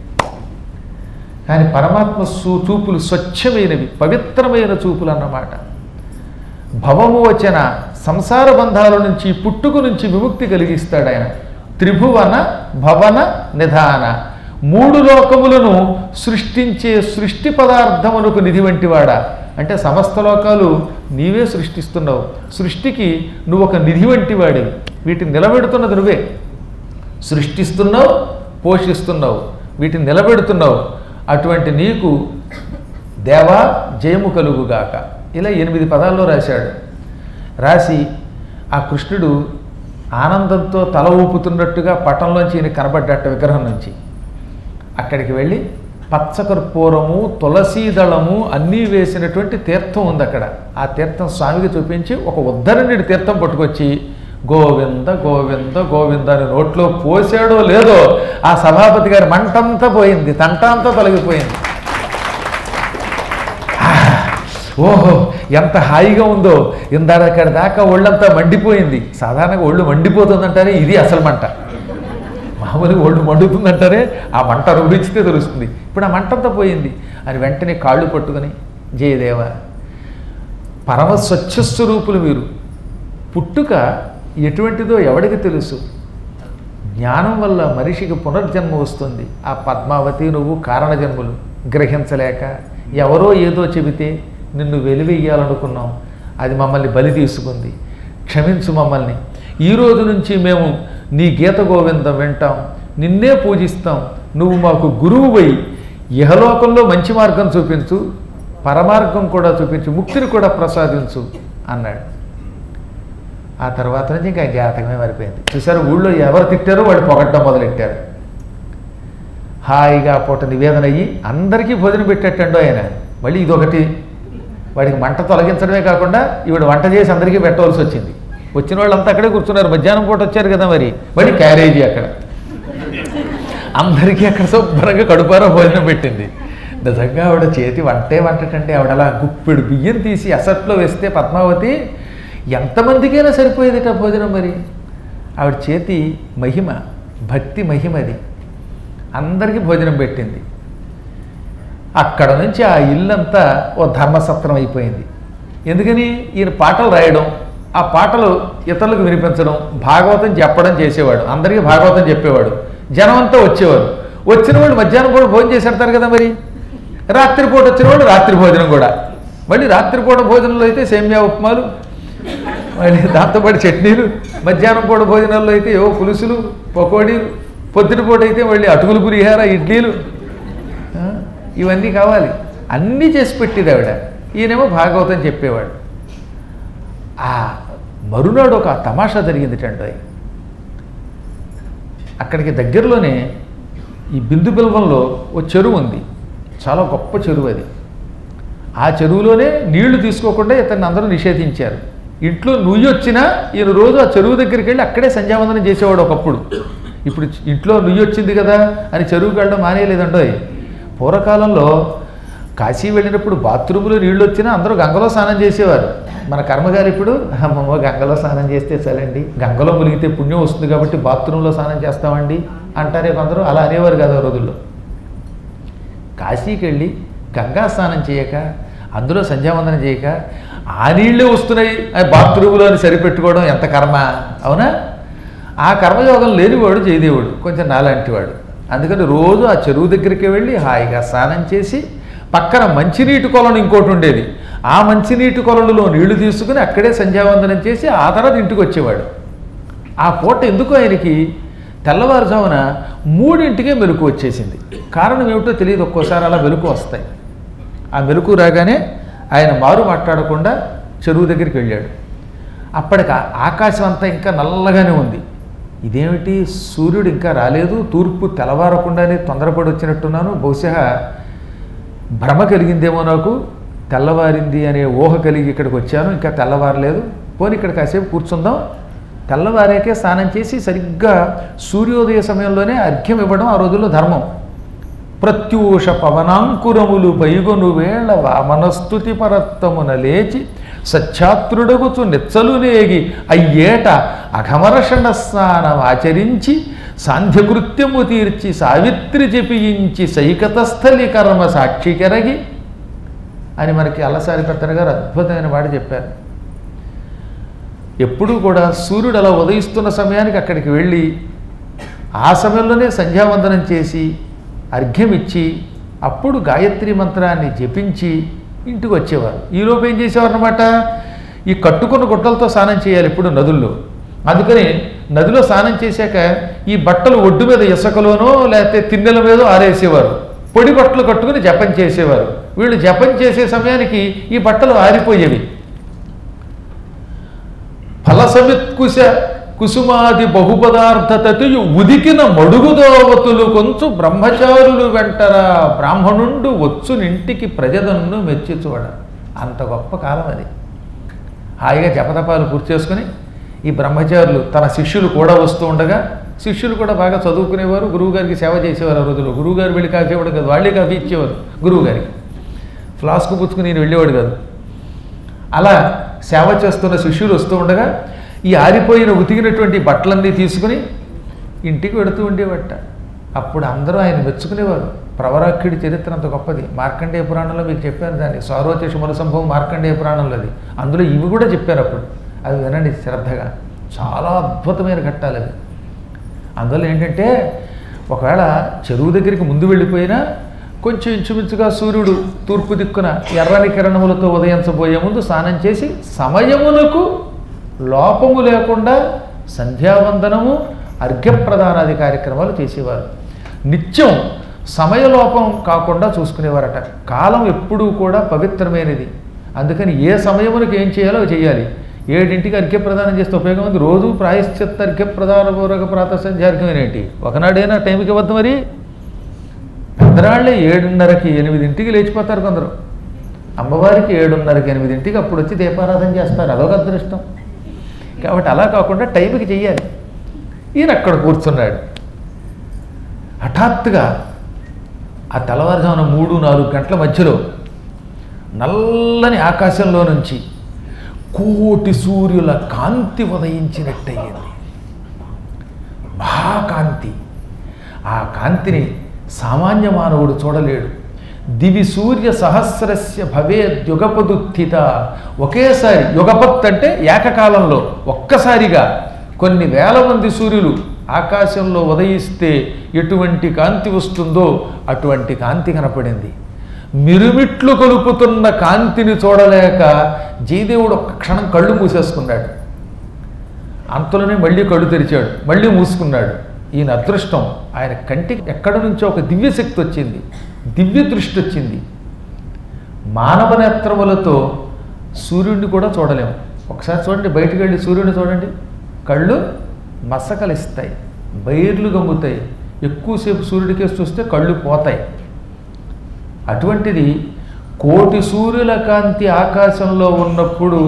కానీ పరమాత్మ చూపులు స్వచ్ఛమైనవి, పవిత్రమైన చూపులు అన్నమాట. భవము వచ్చిన సంసార బంధాల నుంచి పుట్టుకు నుంచి విముక్తి కలిగిస్తాడు ఆయన. త్రిభువన భవన నిధాన, 3 లోకములను సృష్టించే సృష్టి పదార్థమునకు నిధి వంటివాడా. అంటే సమస్త లోకాలు నీవే సృష్టిస్తున్నావు, సృష్టికి నువ్వు ఒక నిధి వంటి వాడివి. వీటిని నిలబెడుతున్నది నువ్వే, సృష్టిస్తున్నావు, పోషిస్తున్నావు, వీటిని నిలబెడుతున్నావు. అటువంటి నీకు దేవా జయము కలుగుగాక. ఇలా 8 పదాల్లో రాశాడు. రాసి ఆ కృష్ణుడు ఆనందంతో తల ఊపుతున్నట్టుగా పటంలోంచి ఈయన కనబడ్డట్ట విగ్రహం నుంచి. అక్కడికి వెళ్ళి పచ్చకర్పూరము తులసీదళము అన్నీ వేసినటువంటి తీర్థం ఉంది అక్కడ. ఆ తీర్థం స్వామికి చూపించి ఒక ఉద్ధరణి తీర్థం పట్టుకొచ్చి గోవింద గోవింద గోవింద అని నోట్లో పోసాడో లేదో ఆ సభాపతి గారి మంటంతా పోయింది, తంటంతా తొలగిపోయింది. ఓహో ఎంత హాయిగా ఉందో, ఇందాకడి దాకా ఒళ్ళంతా మండిపోయింది. సాధారణంగా ఒళ్ళు మండిపోతుందంటారే, ఇది అసలు మంట. మామూలుగా ఒళ్ళు మండుతుందంటారే, ఆ మంట రుచితే తెలుస్తుంది. ఇప్పుడు ఆ మంటంతా పోయింది అని వెంటనే కాళ్ళు పట్టుకొని, జయదేవ పరమ స్వచ్ఛస్వరూపులు మీరు, పుట్టుక ఎటువంటిదో ఎవడికి తెలుసు, జ్ఞానం వల్ల మనిషికి పునర్జన్మ వస్తుంది. ఆ పద్మావతి నువ్వు కారణజన్ములు గ్రహించలేక ఎవరో ఏదో చెబితే నిన్ను వెలివేయాలనుకున్నాం, అది మమ్మల్ని బలి తీసుకుంది, క్షమించు మమ్మల్ని. ఈ రోజు నుంచి మేము నీ గీత గోవిందం వింటాం, నిన్నే పూజిస్తాం, నువ్వు మాకు గురువువై ఇహలోకంలో మంచి మార్గం చూపించు, పరమార్గం కూడా చూపించు, ముక్తిని కూడా ప్రసాదించు అన్నాడు. ఆ తర్వాత నుంచి ఇంకా జాతకమే మారిపోయింది. చూసారు, ఊళ్ళో ఎవరు తిట్టారో వాళ్ళు పొగట్టడం మొదలెట్టారు. హాయిగా పూట నివేదన అయ్యి అందరికీ భోజనం పెట్టేటండో ఆయన. మళ్ళీ ఇదొకటి, వాడికి మంట తొలగించడమే కాకుండా ఈవిడ వంట చేసి అందరికీ పెట్టవలసి వచ్చింది. వచ్చిన వాళ్ళంతా అక్కడే కూర్చున్నారు, మధ్యాహ్నం పూట వచ్చారు కదా, మళ్ళీ క్యారేజీ అక్కడ అందరికీ అక్కడ శుభ్రంగా కడుపారో భోజనం పెట్టింది. నిజంగా ఆవిడ చేతి వంటటంటే ఆవిడ అలా గుప్పెడు బియ్యం తీసి అసట్లో వేస్తే పద్మావతి ఎంతమందికైనా సరిపోయేదిట భోజనం. మరి ఆవిడ చేతి మహిమ, భక్తి మహిమది. అందరికీ భోజనం పెట్టింది. అక్కడ నుంచి ఆ ఇల్లంతా ఓ ధర్మసత్రం అయిపోయింది. ఎందుకని ఈయన పాటలు రాయడం, ఆ పాటలు ఇతరులకు వినిపించడం, భాగవతం చెప్పడం చేసేవాడు. అందరికీ భాగవతం చెప్పేవాడు. జనం అంతా వచ్చేవారు. వచ్చిన వాళ్ళు మధ్యాహ్నం కూడా భోజనం చేసేడతారు కదా, మరి రాత్రిపూట వచ్చిన వాళ్ళు రాత్రి భోజనం కూడా. మళ్ళీ రాత్రిపూట భోజనంలో అయితే సేమ్యా ఉప్మాలు, మళ్ళీ దాంతోపాటు చట్నీలు, మధ్యాహ్నం పూట భోజనాల్లో అయితే ఏవో పులుసులు పకోడీలు, పొద్దుటిపూట అయితే మళ్ళీ అటుకులు పులిహార ఇడ్లీలు, ఇవన్నీ కావాలి. అన్నీ చేసి పెట్టేది ఆవిడ. ఈయనేమో భాగవతం చెప్పేవాడు. ఆ మరునాడు ఒక తమాషా జరిగింది టండోయ్. అక్కడికి దగ్గరలోనే ఈ బిందు బిల్వంలో ఓ చెరువు ఉంది, చాలా గొప్ప చెరువు అది. ఆ చెరువులోనే నీళ్లు తీసుకోకుండా ఇతన్ని అందరూ నిషేధించారు. ఇంట్లో నుయ్యి వచ్చినా ఈయన రోజు ఆ చెరువు దగ్గరికి వెళ్ళి అక్కడే సంధ్యావందనం చేసేవాడు ఒకప్పుడు. ఇప్పుడు ఇంట్లో నుయ్యి వచ్చింది కదా అని చెరువుకి వెళ్ళడం మానేయలేదండోయ్. పూర్వకాలంలో కాశీ వెళ్ళినప్పుడు బాత్రూంలో నీళ్ళు వచ్చినా అందరూ గంగలో స్నానం చేసేవారు. మన కర్మగారు ఇప్పుడు అమ్మమ్మ గంగలో స్నానం చేస్తే చాలండి, గంగలో మునిగితే పుణ్యం వస్తుంది కాబట్టి బాత్రూంలో స్నానం చేస్తామండి అంటారే కొందరు. అలా అనేవారు కదా రోజుల్లో. కాశీకి వెళ్ళి గంగా స్నానం చేయక, అందులో సంధ్యావందనం చేయక, ఆ నీళ్ళే వస్తున్నాయి బాత్రూంలో అని సరిపెట్టుకోవడం ఎంత కర్మ, అవునా? ఆ కర్మయోగం లేనివాడు జయదేవుడు, కొంచెం నాలాంటివాడు. అందుకని రోజు ఆ చెరువు దగ్గరికి వెళ్ళి హాయిగా స్నానం చేసి, పక్కన మంచినీటి కొలను ఇంకోటి ఉండేది, ఆ మంచినీటి కొలనులో నీళ్లు తీసుకుని అక్కడే సంధ్యావందనం చేసి ఆ తర్వాత ఇంటికి వచ్చేవాడు. ఆ పూట ఎందుకు ఆయనకి తెల్లవారుజామున 3ంటికే మెలకు వచ్చేసింది. కారణం ఏమిటో తెలియదు, ఒక్కోసారి అలా మెలకు వస్తాయి. ఆ మెలకు రాగానే ఆయన మారు మాట్లాడకుండా చెరువు దగ్గరికి వెళ్ళాడు. అప్పటికి ఆకాశం అంతా ఇంకా నల్లగానే ఉంది. ఇదేమిటి, సూర్యుడు ఇంకా రాలేదు, తూర్పు తెల్లవారకుండానే తొందరపడి వచ్చినట్టున్నాను, బహుశా భ్రమ కలిగిందేమో, నాకు తెల్లవారింది అనే ఊహ కలిగి ఇక్కడికి వచ్చాను, ఇంకా తెల్లవారలేదు, పోనీ ఇక్కడ కాసేపు కూర్చుందాం. తెల్లవారాకే స్నానం చేసి సరిగ్గా సూర్యోదయ సమయంలోనే అర్ఘ్యం ఇవ్వడం ఆ రోజుల్లో ధర్మం. ప్రత్యూష పవనాంకురములు పైగొను వేళ వామనస్తుతి పరత్తమున లేచి సచ్ఛాత్రుడగుచు నెచ్చలు నేగి అయ్యేట అఘమరషణ స్నానం ఆచరించి సాంధ్యకృత్యము తీర్చి సావిత్రి జపించి సైకతస్థలి కర్మ సాక్షి కెరగి అని మనకి అల్లసారి పెద్దన గారు అద్భుతమైన మాట చెప్పారు. ఎప్పుడూ కూడా సూర్యుడు అలా ఉదయిస్తున్న సమయానికి అక్కడికి వెళ్ళి ఆ సమయంలోనే సంధ్యావందనం చేసి అర్ఘ్యం ఇచ్చి అప్పుడు గాయత్రి మంత్రాన్ని జపించి ఇంటికి వచ్చేవారు. ఈలోపు ఏం చేసేవారు అన్నమాట, ఈ కట్టుకున్న గుట్టలతో స్నానం చేయాలి ఇప్పుడు నదుల్లో. అందుకని నదిలో స్నానం చేశాక ఈ బట్టలు ఒడ్డు మీద ఇసుకలోనో లేకపోతే తిన్నెల మీదో ఆరేసేవారు. పొడి బట్టలు కట్టుకుని జపం చేసేవారు. వీళ్ళు జపం చేసే సమయానికి ఈ బట్టలు ఆరిపోయేవి. ఫలసమిత్కుశ కుసుమాది బహుపదార్థతయు ఉదికిన మడుగుదోవతులు కొంచు బ్రహ్మచారులు వెంటరా బ్రాహ్మణుండు వచ్చునింటికి ప్రజదన్ను మెచ్చి చూడ. అంత గొప్ప కాలం అది. హాయిగా జపతపాలు పూర్తి చేసుకుని ఈ బ్రహ్మచారులు తన శిష్యులు కూడా వస్తూ ఉండగా, శిష్యులు కూడా బాగా చదువుకునేవారు, గురువుగారికి సేవ చేసేవారు. ఆ రోజుల్లో గురువుగారు వెళ్ళి కాఫీ ఇవ్వడం కాదు, వాళ్ళే కాఫీ ఇచ్చేవారు గురువుగారికి. ఫ్లాస్క్ పుచ్చుకుని నేను వెళ్ళేవాడు కాదు. అలా సేవ చేస్తున్న శిష్యులు వస్తూ ఉండగా ఈ ఆరిపోయిన ఉతికినటువంటి బట్టలన్నీ తీసుకుని ఇంటికి వెడుతూ ఉండేవట. అప్పుడు అందరూ ఆయన మెచ్చుకునేవారు. ప్రవరాఖ్యుడి చరిత్ర అంత గొప్పది. మార్కండేయ పురాణంలో మీకు చెప్పాను దాన్ని, సారోచేష సంభవం మార్కండేయ పురాణంలో అది. అందులో ఇవి కూడా చెప్పారు అప్పుడు. అవి వినండి శ్రద్ధగా, చాలా అద్భుతమైన ఘట్టాలు అవి. అందులో ఏంటంటే ఒకవేళ చెరువు దగ్గరికి ముందు వెళ్ళిపోయినా కొంచెం ఇంచుమించుగా సూర్యుడు తూర్పు దిక్కున ఎర్రని కిరణములతో ఉదయించబోయే ముందు స్నానం చేసి సమయమునకు లోపము లేకుండా సంధ్యావందనము అర్ఘ్యప్రదానాది కార్యక్రమాలు చేసేవారు. నిత్యం సమయలోపం కాకుండా చూసుకునేవారట. కాలం ఎప్పుడూ కూడా పవిత్రమైనది. అందుకని ఏ సమయమునకు ఏం చేయాలో చేయాలి. 7ంటికి అర్ఘ్యప్రదానం చేస్తే ఉపయోగం ఉంది. రోజు ప్రాయశ్చిత్త అర్ఘ్యప్రదాన పూర్వక ప్రాతః సంధ్యార్ఘ్యం ఏంటి, ఒకనాడైనా టైంకి వద్దు. మరి పెద్దరాళ్ళే 7:30కి 8ంటికి లేచిపోతారు కొందరు. అమ్మవారికి 7:30కి 8ంటికి అప్పుడు వచ్చి దీపారాధన చేస్తారు. అదొక అదృష్టం. కాబట్టి అలా కాకుండా టైంకి చెయ్యాలి. ఈయన అక్కడ కూర్చున్నాడు. హఠాత్తుగా ఆ తెల్లవారుజామున 3-4 గంటల మధ్యలో నల్లని ఆకాశంలో నుంచి కోటి సూర్యుల కాంతి ఉదయించినట్టయింది. మహాకాంతి. ఆ కాంతిని సామాన్య మానవుడు చూడలేడు. దివి సూర్య సహస్రస్య భవేద్యుగపదుత్థిత. ఒకేసారి యుగపత్ అంటే ఏకకాలంలో ఒక్కసారిగా కొన్ని వేల మంది సూర్యులు ఆకాశంలో ఉదయిస్తే ఎటువంటి కాంతి వస్తుందో అటువంటి కాంతి కనపడింది. మిరుమిట్లు కొలుపుతున్న కాంతిని చూడలేక జయదేవుడు ఒక్క క్షణం కళ్ళు మూసేసుకున్నాడు. అంతలోనే మళ్ళీ కళ్ళు తెరిచాడు, మళ్ళీ మూసుకున్నాడు. ఈయన అదృష్టం, ఆయన కంటికి ఎక్కడి నుంచో ఒక దివ్యశక్తి వచ్చింది, దివ్య దృష్టి వచ్చింది. మానవ నేత్రములతో సూర్యుడిని కూడా చూడలేము. ఒకసారి చూడండి, బయటికి వెళ్ళి సూర్యుడిని చూడండి. కళ్ళు మసకలిస్తాయి, బైర్లు గమ్ముతాయి. ఎక్కువసేపు సూర్యుడికే చూస్తే కళ్ళు పోతాయి. అటువంటిది కోటి సూర్యుల కాంతి ఆకాశంలో ఉన్నప్పుడు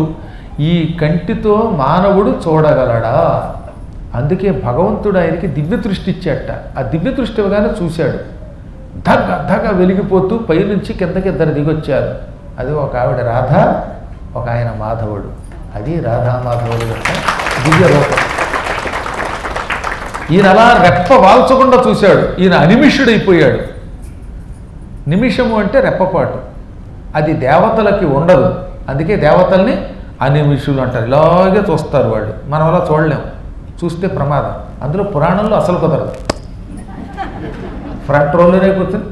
ఈ కంటితో మానవుడు చూడగలడా? అందుకే భగవంతుడు ఆయనకి దివ్య దృష్టి ఇచ్చాట. ఆ దివ్య దృష్టి ఇవ్వగానే చూశాడు. ధగ ధగ వెలిగిపోతూ పైనుంచి కిందకి 2 దిగొచ్చారు. అది ఒక ఆవిడ రాధ, ఒక ఆయన మాధవుడు. అది రాధామాధవుడు యొక్క దివ్య రూపం. ఈయన అలా రెప్ప వాల్చకుండా చూశాడు. ఈయన అనిమిషుడైపోయాడు. నిమిషము అంటే రెప్పపాటు. అది దేవతలకి ఉండదు. అందుకే దేవతల్ని అనిమిషులు అంటారు. ఇలాగే చూస్తారు వాళ్ళు. మనం అలా చూడలేం. చూస్తే ప్రమాదం. అందులో పురాణంలో అసలు కుదరదు. ఫ్రంట్ రోల్లోనే కూర్చొని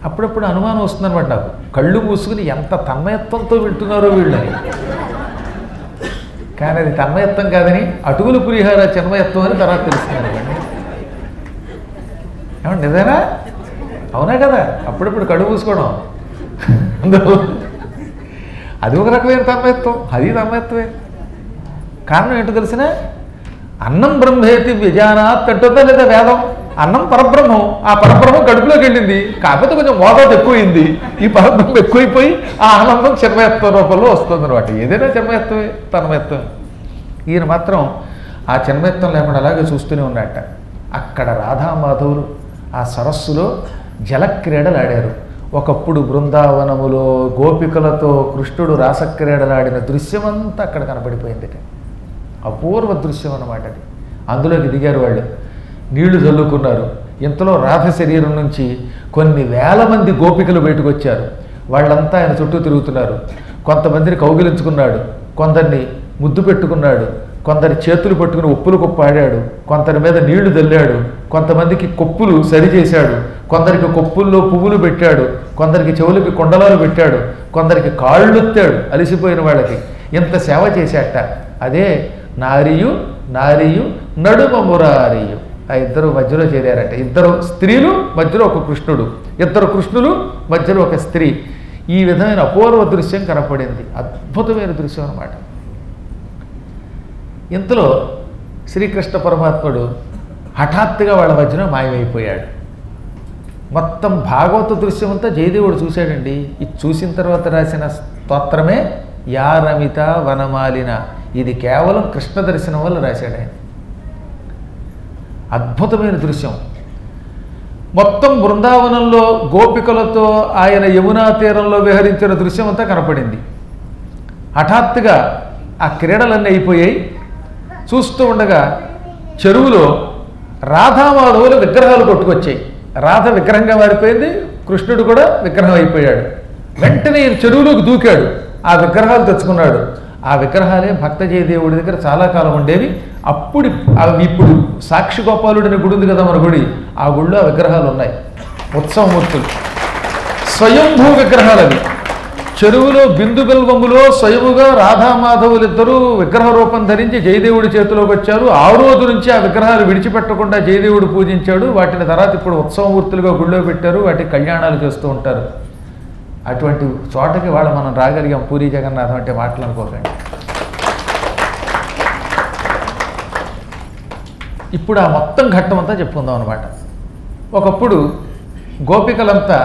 అప్పుడప్పుడు అనుమానం వస్తుందన్నమాట నాకు. కళ్ళు మూసుకుని ఎంత తన్మయత్వంతో వింటున్నారో వీళ్ళని. కానీ అది తన్మయత్వం కాదని, అటుకులు పులిహార చిన్మయత్వం అని తర్వాత తెలుస్తున్నారు. ఏమంటే నిజేనా? అవునా కదా? అప్పుడప్పుడు కళ్ళు మూసుకోవడం అది ఒక రకమైన తన్మయత్వం, అది తన్మయత్వమే. కారణం ఏంటో తెలిసిన, అన్నం బ్రహ్మేతి వ్యజానాత్ అంటుందా లేదా వేదం? అన్నం పరబ్రహ్మం. ఆ పరబ్రహ్మం కడుపులోకి వెళ్ళింది, కాకపోతే కొంచెం మోతాదు ఎక్కువైంది. ఈ పరబ్రహ్మం ఎక్కువైపోయి ఆ ఆనందం చిన్మయత్వ రూపంలో వస్తుంది అనమాట. ఏదైనా చిన్మయత్వమే, తన్మయత్వమే. ఈయన మాత్రం ఆ చిన్మయత్వం లేకుండా అలాగే చూస్తూనే ఉన్నట్ట. అక్కడ రాధామాధవులు ఆ సరస్సులో జలక్రీడలు ఆడారు. ఒకప్పుడు బృందావనములో గోపికలతో కృష్ణుడు రాసక్రీడలాడిన దృశ్యమంతా అక్కడ కనపడిపోయింది. అపూర్వ దృశ్యం అన్నమాట అది. అందులోకి దిగారు వాళ్ళు, నీళ్లు చల్లుకున్నారు. ఇంతలో రాధ శరీరం నుంచి కొన్ని వేల మంది గోపికలు బయటకు వచ్చారు. వాళ్ళంతా ఆయన చుట్టూ తిరుగుతున్నారు. కొంతమందిని కౌగిలించుకున్నాడు, కొందరిని ముద్దు పెట్టుకున్నాడు, కొందరి చేతులు పట్టుకుని ఉప్పులు కుప్ప ఆడాడు, కొందరి మీద నీళ్లు చల్లాడు, కొంతమందికి కొప్పులు సరిచేశాడు, కొందరికి కొప్పుల్లో పువ్వులు పెట్టాడు, కొందరికి చెవులకి కొండలాలు పెట్టాడు, కొందరికి కాళ్ళుత్తాడు అలిసిపోయిన వాళ్ళకి. ఇంత సేవ చేశాట. అదే నారియు నారియు నడుమ మురారియు. ఆ ఇద్దరు మధ్యలో చేరారట. ఇద్దరు స్త్రీలు, మధ్యలో ఒక కృష్ణుడు, ఇద్దరు కృష్ణులు, మధ్యలో ఒక స్త్రీ. ఈ విధమైన అపూర్వ దృశ్యం కనపడింది. అద్భుతమైన దృశ్యం అన్నమాట. ఇంతలో శ్రీకృష్ణ పరమాత్ముడు హఠాత్తుగా వాళ్ళ మధ్యన మాయమైపోయాడు. మొత్తం భాగవత దృశ్యం అంతా జయదేవుడు చూశాడండి. ఇది చూసిన తర్వాత రాసిన స్తోత్రమే యా రమిత వనమాలిన. ఇది కేవలం కృష్ణ దర్శనం వల్ల రాశాడు ఆయన. అద్భుతమైన దృశ్యం. మొత్తం బృందావనంలో గోపికలతో ఆయన యమునా తీరంలో విహరించిన దృశ్యం అంతా కనపడింది. హఠాత్తుగా ఆ క్రీడలన్నీ అయిపోయాయి. చూస్తూ ఉండగా చెరువులో రాధామాధవుల విగ్రహాలు కొట్టుకొచ్చాయి. రాధ విగ్రహంగా మారిపోయింది, కృష్ణుడు కూడా విగ్రహం అయిపోయాడు. వెంటనే ఈయన చెరువులోకి దూకాడు, ఆ విగ్రహాలు తెచ్చుకున్నాడు. ఆ విగ్రహాలే భక్త జయదేవుడి దగ్గర చాలా కాలం ఉండేవి. అప్పుడు ఇప్పుడు సాక్షి గోపాలుడిని గుడి ఉంది కదా మన గుడి, ఆ గుడిలో ఆ విగ్రహాలు ఉన్నాయి. ఉత్సవమూర్తులు, స్వయంభూ విగ్రహాలు అవి. చెరువులో బిందు బిల్వములో స్వయముగా రాధామాధవులిద్దరూ విగ్రహ రూపం ధరించి జయదేవుడి చేతిలోకి వచ్చారు. ఆ రోజు నుంచి ఆ విగ్రహాలు విడిచిపెట్టకుండా జయదేవుడు పూజించాడు. వాటిని తర్వాత ఇప్పుడు ఉత్సవమూర్తులుగా గుళ్ళో పెట్టారు. వాటి కళ్యాణాలు చేస్తూ ఉంటారు. అటువంటి చోటకి వాళ్ళు మనం రాగలిగాం. పూరీ జగన్నాథం అంటే మాటలు అనుకోకండి. ఇప్పుడు ఆ మొత్తం ఘట్టం అంతా చెప్పుకుందాం అనమాట. ఒకప్పుడు గోపికలంతా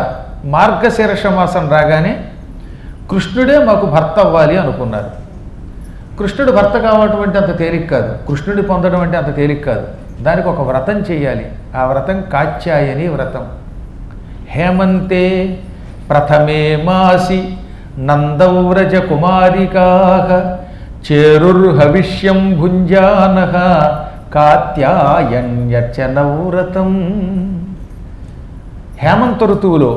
మార్గశీర్ష మాసం రాగానే కృష్ణుడే మాకు భర్త అవ్వాలి అనుకున్నారు. కృష్ణుడు భర్త కావటం అంటే అంత తేలిక కాదు, కృష్ణుడి పొందడం అంటే అంత తేలిక కాదు. దానికి ఒక వ్రతం చేయాలి. ఆ వ్రతం కాత్యాయని వ్రతం. హేమంతే ప్రథమే మాసి నందవ్రజ కుమారికాః చేరుర్హవిష్యం భుంజానః కాత్యాయన్యర్చన వ్రతం. హేమంత ఋతువులో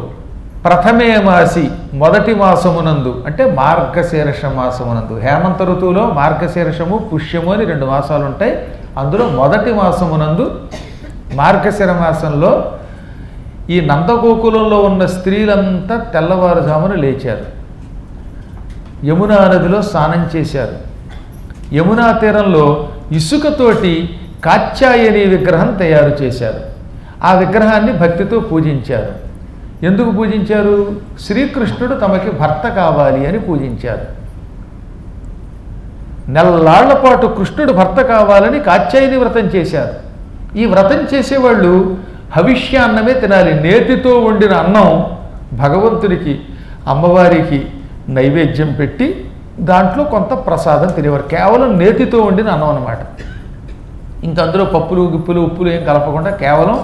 ప్రథమే మాసి మొదటి మాసమునందు అంటే మార్గశీర్ష మాసమునందు. హేమంత ఋతువులో మార్గశీర్షము పుష్యము అని 2 మాసాలు ఉంటాయి. అందులో మొదటి మాసమునందు మార్గశిర మాసంలో ఈ నందగోకులంలో ఉన్న స్త్రీలంతా తెల్లవారుజామున లేచారు. యమునా నదిలో స్నానం చేశారు. యమునా తీరంలో ఇసుకతోటి కాత్యాయని విగ్రహం తయారు చేశారు. ఆ విగ్రహాన్ని భక్తితో పూజించారు. ఎందుకు పూజించారు? శ్రీకృష్ణుడు తమకి భర్త కావాలి అని పూజించారు. నెల్లాళ్ల పాటు కృష్ణుడు భర్త కావాలని కాత్యాయని వ్రతం చేశారు. ఈ వ్రతం చేసేవాళ్ళు హవిష్యాన్నమే తినాలి. నేతితో వండిన అన్నం భగవంతుడికి అమ్మవారికి నైవేద్యం పెట్టి దాంట్లో కొంత ప్రసాదం తినేవారు. కేవలం నేతితో వండిన అన్నం అన్నమాట. ఇంకా అందులో పప్పులు గిప్పులు ఉప్పులు ఏం కలపకుండా కేవలం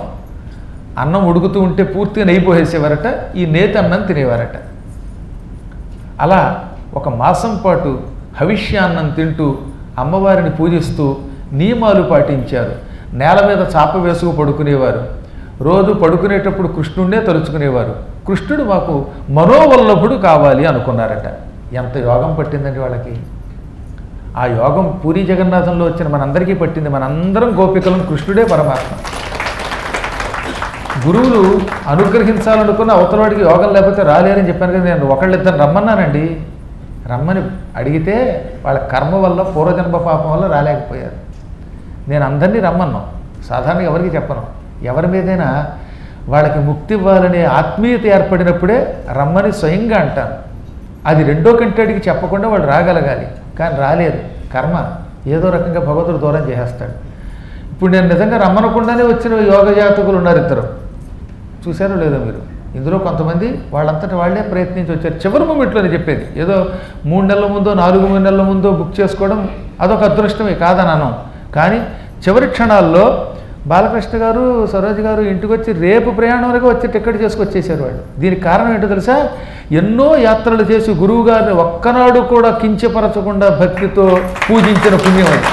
అన్నం ఉడుకుతూ ఉంటే పూర్తిగా నెయ్యి పోసేసేవారట. ఈ నేతి అన్నం తినేవారట. అలా 1 మాసం పాటు హవిష్యాన్నం తింటూ అమ్మవారిని పూజిస్తూ నియమాలు పాటించారు. నేల మీద చాప వేసుకు పడుకునేవారు. రోజు పడుకునేటప్పుడు కృష్ణుడినే తలుచుకునేవారు. కృష్ణుడు మాకు మనోవల్లభుడు కావాలి అనుకున్నారట. ఎంత యోగం పట్టిందండి వాళ్ళకి. ఆ యోగం పూరీ జగన్నాథంలో వచ్చిన మనందరికీ పట్టింది. మనందరం గోపికలం, కృష్ణుడే పరమాత్మ. గురువులు అనుగ్రహించాలనుకున్న అవతలవాడికి యోగం లేకపోతే రాలేరని చెప్పాను కదా. నేను ఒకళ్ళిద్దరు రమ్మన్నానండి. రమ్మని అడిగితే వాళ్ళ కర్మ వల్ల పూర్వజన్మ పాపం వల్ల రాలేకపోయారు. నేను అందరినీ రమ్మన్నాం. సాధారణంగా ఎవరికి చెప్పను. ఎవరి మీదైనా వాళ్ళకి ముక్తి ఇవ్వాలనే ఆత్మీయత ఏర్పడినప్పుడే రమ్మని స్వయంగా అంటాను. అది 2వ కంటడికి చెప్పకుండా వాళ్ళు రాగలగాలి. కానీ రాలేరు. కర్మ ఏదో రకంగా భగవంతుడు దూరం చేసేస్తాడు. ఇప్పుడు నేను నిజంగా రమ్మనకుండానే వచ్చిన యోగ జాతకులు ఉన్నారు 2. చూశారో లేదో మీరు. ఇందులో కొంతమంది వాళ్ళంతటా వాళ్ళే ప్రయత్నించి వచ్చారు. చివరి మూమెంట్లోనే చెప్పేది. ఏదో 3 నెలల ముందో 4 నెలల ముందో బుక్ చేసుకోవడం అదొక అదృష్టమే కాదనను. కానీ చివరి క్షణాల్లో బాలకృష్ణ గారు, సరోజ్ గారు ఇంటికి వచ్చి రేపు ప్రయాణం వరకు వచ్చి టికెట్ చేసుకొచ్చేసారు వాళ్ళు. దీనికి కారణం ఏంటో తెలుసా? ఎన్నో యాత్రలు చేసి గురువు గారిని ఒక్కనాడు కూడా కించపరచకుండా భక్తితో పూజించిన పుణ్యం అది.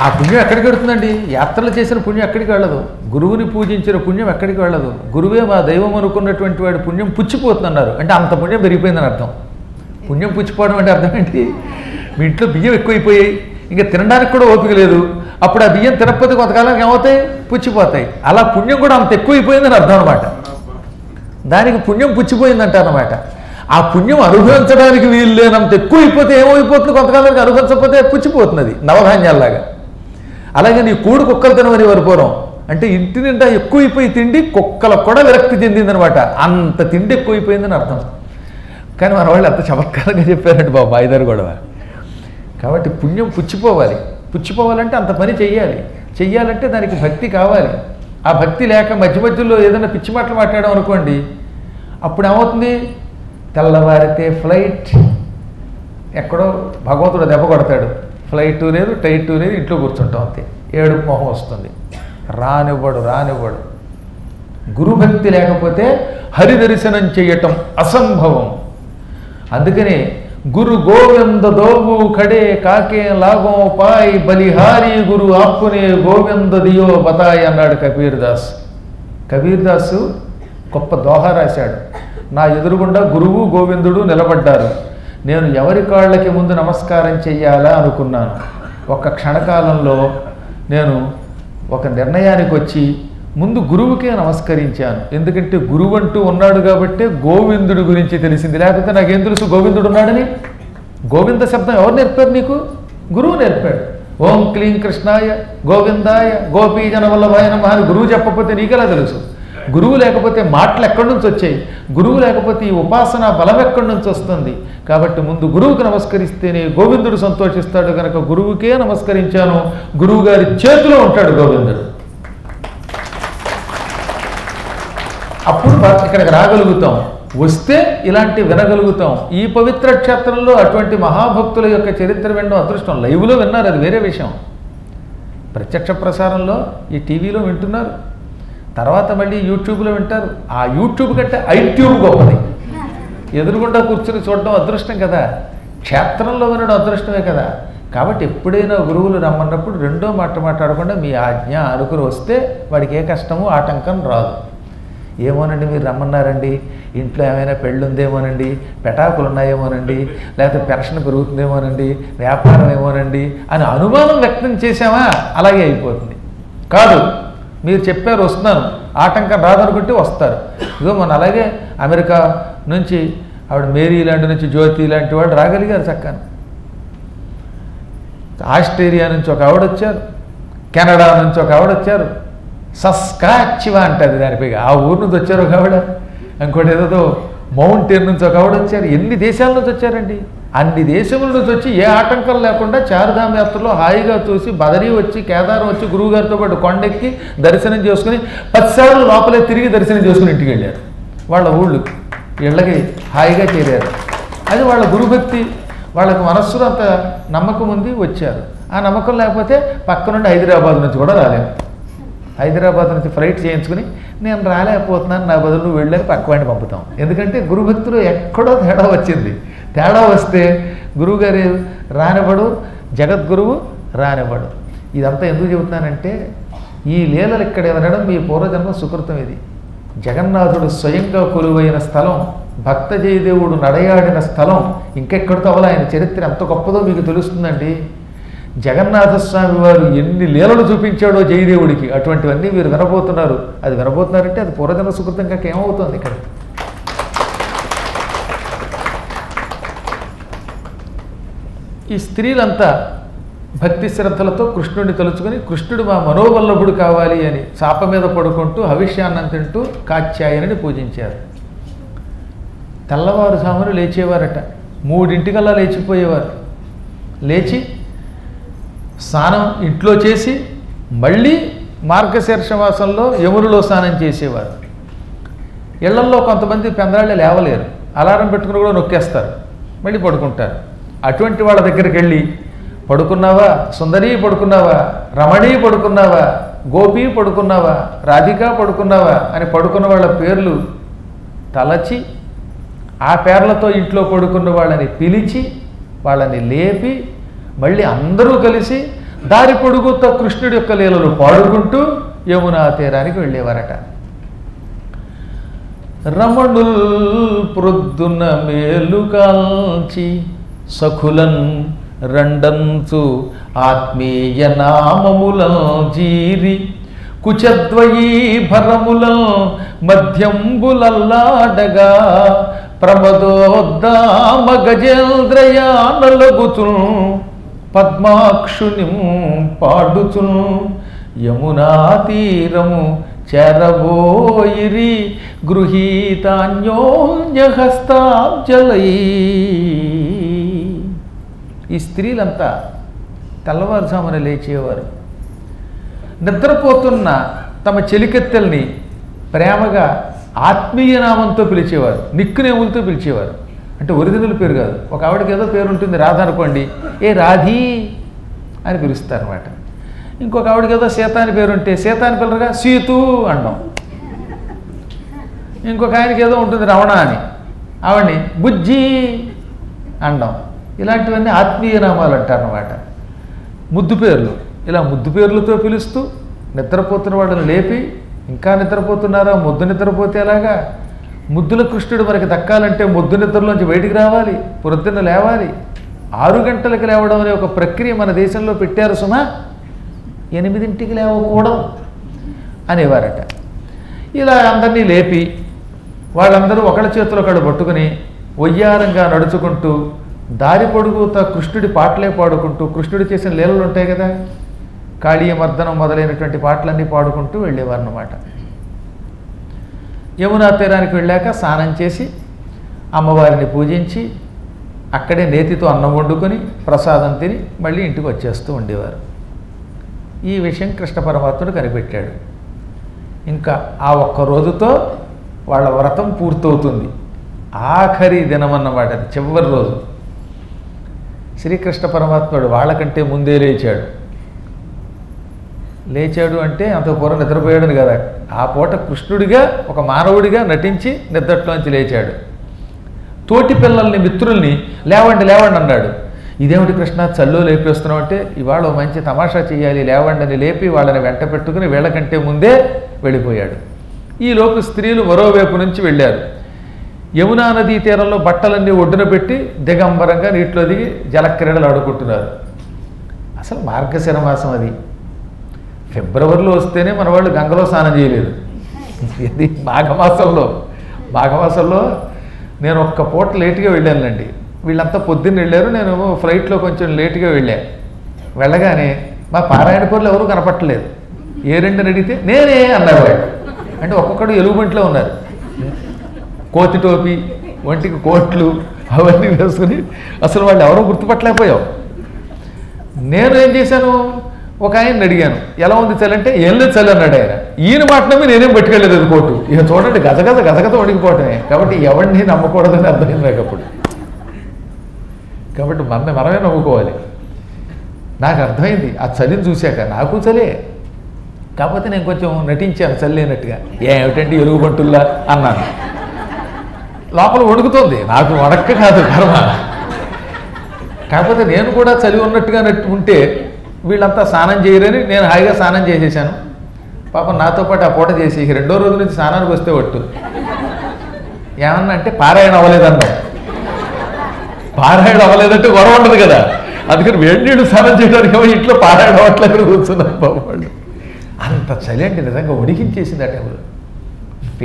ఆ పుణ్యం ఎక్కడికి వెళుతుందండి? యాత్రలు చేసిన పుణ్యం ఎక్కడికి వెళ్ళదు. గురువుని పూజించిన పుణ్యం ఎక్కడికి వెళ్ళదు. గురువే మా దైవం అనుకున్నటువంటి వాడి పుణ్యం పుచ్చిపోతుందన్నారు. అంటే అంత పుణ్యం పెరిగిపోయిందని అర్థం. పుణ్యం పుచ్చిపోవడం అంటే అర్థం ఏంటి? మీ ఇంట్లో బియ్యం ఎక్కువైపోయాయి, ఇంకా తినడానికి కూడా ఓపిక లేదు. అప్పుడు ఆ బియ్యం తినకపోతే కొంతకాలానికి ఏమవుతాయి? పుచ్చిపోతాయి. అలా పుణ్యం కూడా అంత ఎక్కువైపోయిందని అర్థం అనమాట. దానికి పుణ్యం పుచ్చిపోయిందంట అనమాట. ఆ పుణ్యం అనుభవించడానికి వీలు లేనంత ఎక్కువైపోతే ఏమైపోతుంది? కొంతకాలానికి అనుభవించకపోతే పుచ్చిపోతున్నది నవధాన్యాల్లాగా. అలాగే నీ కూడు కుక్కలు తినమని వారు పూర్వం. అంటే ఇంటి నిండా ఎక్కువైపోయి తిండి కుక్కలకు కూడా విరక్తి చెందిందనమాట. అంత తిండి ఎక్కువైపోయిందని అర్థం. కానీ మన వాళ్ళు ఎంత చమత్కారంగా చెప్పారంటే బాబు 5 గొడవ. కాబట్టి పుణ్యం పుచ్చిపోవాలి. పుచ్చిపోవాలంటే అంత పని చెయ్యాలంటే దానికి భక్తి కావాలి. ఆ భక్తి లేక మధ్య మధ్యలో ఏదైనా పిచ్చి మాటలు మాట్లాడాం అనుకోండి, అప్పుడు ఏమవుతుంది? తెల్లవారితే ఫ్లైట్, ఎక్కడో భగవంతుడు దెబ్బ కొడతాడు. ఫ్లైట్ లేదు, టైట్ లేదు, ఇంట్లో కూర్చుంటాం అంతే. ఏడుపు మొహం వస్తుంది. రానివ్వడు. గురుభక్తి లేకపోతే హరి దర్శనం చేయటం అసంభవం. అందుకనే గురు గోవింద దోగు ఖడే కాకే లాగో పాయ్ బలిహారి గురు ఆప్పునే గోవింద దియో బతాయ్ అన్నాడు కబీర్దాసు గొప్ప దోహా రాశాడు. నా ఎదురుగుండా గురువు గోవిందుడు నిలబడ్డారు. నేను ఎవరి కాళ్ళకి ముందు నమస్కారం చెయ్యాలా అనుకున్నాను. ఒక క్షణకాలంలో నేను ఒక నిర్ణయానికి వచ్చి ముందు గురువుకే నమస్కరించాను. ఎందుకంటే గురువు అంటూ ఉన్నాడు కాబట్టే గోవిందుడి గురించి తెలిసింది. లేకపోతే నాకేం తెలుసు గోవిందుడు ఉన్నాడని? గోవింద శబ్దం ఎవరు నేర్పారు నీకు? గురువు నేర్పాడు. ఓం క్లీం కృష్ణాయ గోవిందాయ గోపీజన వల్లభాయ నమః అని గురువు చెప్పకపోతే నీకెలా తెలుసు? గురువు లేకపోతే మాటలు ఎక్కడి నుంచి వచ్చాయి? గురువు లేకపోతే ఈ ఉపాసన బలం ఎక్కడి నుంచి వస్తుంది? కాబట్టి ముందు గురువుకి నమస్కరిస్తేనే గోవిందుడు సంతోషిస్తాడు. కనుక గురువుకే నమస్కరించాను. గురువు గారి చేతిలో ఉంటాడు గోవిందుడు. అప్పుడు ఇక్కడికి రాగలుగుతాం. వస్తే ఇలాంటి వినగలుగుతాం. ఈ పవిత్ర క్షేత్రంలో అటువంటి మహాభక్తుల యొక్క చరిత్ర వినడం అదృష్టం. లైవ్లో విన్నారు, అది వేరే విషయం. ప్రత్యక్ష ప్రసారంలో ఈ టీవీలో వింటున్నారు, తర్వాత మళ్ళీ యూట్యూబ్లో వింటారు. ఆ యూట్యూబ్ కంటే ఐట్యూబ్ గొప్పది. ఎదురుగుండా కూర్చుని చూడడం అదృష్టం కదా, క్షేత్రంలో వినడం అదృష్టమే కదా. కాబట్టి ఎప్పుడైనా గురువులు రమ్మన్నప్పుడు రెండో మాట మాట్లాడకుండా మీ ఆజ్ఞ అనుకుని వస్తే వాడికి ఏ కష్టము ఆటంకం రాదు. ఏమోనండి మీరు రమ్మన్నారండి, ఇంట్లో ఏమైనా పెళ్ళి ఉందేమోనండి, పెటాకులు ఉన్నాయేమోనండి, లేకపోతే పెన్షన్ పెరుగుతుందేమోనండి, వ్యాపారం ఏమోనండి అని అనుమానం వ్యక్తం చేశామా అలాగే అయిపోతుంది. కాదు, మీరు చెప్పారు వస్తున్నాను, ఆటంకం రాదనుకుంటే వస్తారు. ఇదో మన అలాగే అమెరికా నుంచి ఆవిడ మేరీలాండ్ నుంచి జ్యోతి లాంటి వాళ్ళు రాగలిగారు చక్కని. ఆస్ట్రేలియా నుంచి ఒక ఆవిడ వచ్చారు, కెనడా నుంచి ఒక ఆవిడ వచ్చారు, సస్కాచివా అంటుంది దానిపై ఆ ఊరు నుంచి వచ్చారు ఒక ఆవిడ, ఇంకోటి ఏదో మౌంటైన్ నుంచి ఒక ఆవిడ వచ్చారు. ఎన్ని దేశాల నుంచి వచ్చారండి? అన్ని దేశముల నుంచి వచ్చి ఏ ఆటంకం లేకుండా చారుధామ యాత్రలో హాయిగా చూసి బదరీ వచ్చి కేదారం వచ్చి గురువుగారితో పాటు కొండెక్కి దర్శనం చేసుకుని 10 సార్లు లోపలే తిరిగి దర్శనం చేసుకుని ఇంటికి వెళ్ళారు. వాళ్ళ ఊళ్ళు ఇళ్ళకి హాయిగా చేరారు. అది వాళ్ళ గురుభక్తి. వాళ్ళకి మనస్సులో అంత నమ్మకం ఉంది, వచ్చారు. ఆ నమ్మకం లేకపోతే పక్క నుండి హైదరాబాద్ నుంచి కూడా రాలేము. హైదరాబాద్ నుంచి ఫ్లైట్ చేయించుకుని నేను రాలేకపోతున్నాను, నా బదులు వెళ్ళని పక్కవాడిని పంపుతాం. ఎందుకంటే గురుభక్తులు ఎక్కడో తేడా వచ్చింది. తేడా వస్తే గురువుగారు రానివ్వడు, జగద్గురువు రానివ్వడు. ఇదంతా ఎందుకు చెబుతున్నానంటే ఈ లీలలు ఇక్కడ వినడం మీ పూర్వజన్మ సుకృతం. ఇది జగన్నాథుడు స్వయంగా కొలువైన స్థలం, భక్త జయదేవుడు నడయాడిన స్థలం. ఇంకెక్కడితో అవలా ఆయన చరిత్ర ఎంత గొప్పదో మీకు తెలుస్తుందండి. జగన్నాథస్వామి వారు ఎన్ని లీలలు చూపించాడో జయదేవుడికి, అటువంటివన్నీ మీరు వినబోతున్నారు. అది వినబోతున్నారంటే అది పూర్వజన్మ సుకృతం కాక ఏమవుతుంది ఇక్కడ. ఈ స్త్రీలంతా భక్తి శ్రద్ధలతో కృష్ణుడిని తలుచుకొని కృష్ణుడు మా మనోవల్లభుడు కావాలి అని చాప మీద పడుకుంటూ హవిష్యాన్నం తింటూ కాత్యాయనిని పూజించారు. తెల్లవారుజామున లేచేవారట, 3 లేచిపోయేవారు. లేచి స్నానం ఇంట్లో చేసి మళ్ళీ మార్గశీర్ష మాసంలో యమునిలో స్నానం చేసేవారు. ఇళ్లల్లో కొంతమంది పెందరాళ్ళు లేవలేరు, అలారం పెట్టుకుని కూడా నొక్కేస్తారు, మళ్ళీ పడుకుంటారు. అటువంటి వాళ్ళ దగ్గరికి వెళ్ళి పడుకున్నావా సుందరి, పడుకున్నావా రమణి, పడుకున్నావా గోపి, పడుకున్నావా రాధిక, పడుకున్నావా అని పడుకున్న వాళ్ళ పేర్లు తలచి ఆ పేర్లతో ఇంట్లో పడుకున్న వాళ్ళని పిలిచి వాళ్ళని లేపి మళ్ళీ అందరూ కలిసి దారి పొడుగుతో కృష్ణుడి యొక్క లీలలు పాడుకుంటూ యమునా తీరానికి వెళ్ళేవారట. రమణుల్ ప్రొద్దున మేలు కాల్చి సఖులన్ రెండంచు ఆత్మీయ నామములం జీరి కుచద్వయీ భరములం మధ్యంబులల్లాడగా ప్రమదోద్దామ గజేంద్రయానలగుతు పద్మాక్షుని పాడుచు యమునా తీరము చేరబోయిరి గృహీతాన్యోన్యహస్తాబ్జలై. ఈ స్త్రీలంతా తెల్లవారుజామున లేచేవారు. నిద్రపోతున్న తమ చెలికెత్తెల్ని ప్రేమగా ఆత్మీయ నామంతో పిలిచేవారు, నిక్కునేములతో పిలిచేవారు. అంటే ఒరిజినల్ పేరు కాదు. ఒక ఆవిడకి ఏదో పేరు ఉంటుంది, రాధ అనుకోండి, ఏ రాధీ అని పిలుస్తారన్నమాట. ఇంకొక ఆవిడకి ఏదో సీత అని పేరు ఉంటే సీత అని పిల్లరుగా సీతూ అంటాం. ఇంకొక ఆయనకి ఏదో ఉంటుంది రమణ అని, ఆవిడని బుజ్జి అండం. ఇలాంటివన్నీ ఆత్మీయ నామాలు అంటారన్నమాట, ముద్దు పేర్లు. ఇలా ముద్దు పేర్లతో పిలుస్తూ నిద్రపోతున్న వాళ్ళని లేపి, ఇంకా నిద్రపోతున్నారా, ముద్దు నిద్రపోతే ఎలాగా, ముద్దుల కృష్ణుడు మనకి దక్కాలంటే ముద్దు నిద్రలోంచి బయటికి రావాలి, పొద్దున్న లేవాలి. 6 గంటలకు లేవడం అనే ఒక ప్రక్రియ మన దేశంలో పెట్టారు సుమా, 8ంటికి లేవకూడదు అనేవారట. ఇలా అందరినీ లేపి వాళ్ళందరూ ఒకళ్ళ చేతులు ఒకళ్ళు పట్టుకుని వయ్యారంగా నడుచుకుంటూ దారి పొడుగుతా కృష్ణుడి పాటలే పాడుకుంటూ, కృష్ణుడు చేసిన లీలలు ఉంటాయి కదా, కాళీయ మర్దనం మొదలైనటువంటి పాటలన్నీ పాడుకుంటూ వెళ్ళేవారన్నమాట. యమునా తీరానికి వెళ్ళాక స్నానం చేసి అమ్మవారిని పూజించి అక్కడే నేతితో అన్నం వండుకొని ప్రసాదం తిని మళ్ళీ ఇంటికి వచ్చేస్తూ ఉండేవారు. ఈ విషయం కృష్ణ పరమాత్ముడు కనిపెట్టాడు. ఇంకా ఆ ఒక్క రోజుతో వాళ్ళ వ్రతం పూర్తవుతుంది. ఆఖరి దినమన్నమాట, చివరి రోజు. శ్రీకృష్ణ పరమాత్ముడు వాళ్ళకంటే ముందే లేచాడు. లేచాడు అంటే అంత పూర్వం నిద్రపోయాడని కదా, ఆ పూట కృష్ణుడిగా ఒక మానవుడిగా నటించి నిద్రట్లోంచి లేచాడు. తోటి పిల్లల్ని మిత్రుల్ని లేవండి లేవండి అన్నాడు. ఇదేమిటి కృష్ణ చల్లో లేపేస్తున్నావు అంటే, ఇవాళ మంచి తమాషా చేయాలి, లేవండి అని లేపి వాళ్ళని వెంట పెట్టుకుని వీళ్ళకంటే ముందే వెళ్ళిపోయాడు. ఈలోపు స్త్రీలు మరోవైపు నుంచి వెళ్ళారు. యమునా నదీ తీరంలో బట్టలన్నీ ఒడ్డున పెట్టి దిగంబరంగా నీటిలో దిగి జలక్రీడలు ఆడుకుంటున్నారు. అసలు మార్గశిర మాసం అది. ఫిబ్రవరిలో వస్తేనే మన వాళ్ళు గంగలో స్నానం చేయలేదు. ఇది మాఘమాసంలో నేను ఒక్క పూట లేటుగా వెళ్ళానండి. వీళ్ళంతా పొద్దున్న వెళ్ళారు, నేను ఫ్లైట్లో కొంచెం లేటుగా వెళ్ళగానే మా పారాయణ పనులు ఎవరూ కనపట్టలేదు. ఏ రెండుని అడిగితే నేనే అన్నారు వాళ్ళు. అంటే ఒక్కొక్కడు ఎలుగుబంట్లో ఉన్నారు, కోతి టోపీ, ఒంటికి కోట్లు అవన్నీ వేసుకుని అసలు వాళ్ళు ఎవరో గుర్తుపట్టలేకపోయావు. నేను ఏం చేశాను, ఒక ఆయన్ని అడిగాను ఎలా ఉంది చలి అంటే, ఏం లేదు చలి అన్నాడు ఆయన. ఈయన మాట నమ్మి నేనేం పట్టుకెళ్ళలేదు అది కోటు. ఇక చూడండి గజగజ వణికిపోవటమే. కాబట్టి ఎవరిని నమ్మకూడదని అర్థమైంది నాకు అప్పుడు. కాబట్టి మనమే నమ్ముకోవాలి. నాకు అర్థమైంది ఆ చలిని చూశాక, నాకు చలే, కాకపోతే నేను కొంచెం నటించాను చలి లేనట్టుగా. ఏమిటంటే ఎలుగుబంటుల్లా అన్నాను. లోపల వణుకుతోంది, నాకు వణక్క కాదు కర్మ. కాకపోతే నేను కూడా చలి ఉన్నట్టుగా ఉంటే వీళ్ళంతా స్నానం చేయరని నేను హాయిగా స్నానం చేసేసాను. పాపం నాతో పాటు ఆ పూట చేసి ఇక 2వ రోజు నుంచి స్నానానికి వస్తే ఒట్టు. ఏమన్నా అంటే పారాయణ అవ్వలేదన్నా. పారాయణ అవ్వలేదంటే గొడవ ఉండదు కదా, అందుకని వేడి నీళ్ళు స్నానం చేయడానికి ఇంట్లో పారాయణ అవ్వట్లేదు కూర్చున్నారు బాబు వాళ్ళు. అంత చలి అంటే నిజంగా ఉడికించేసింది ఆ టైంలో.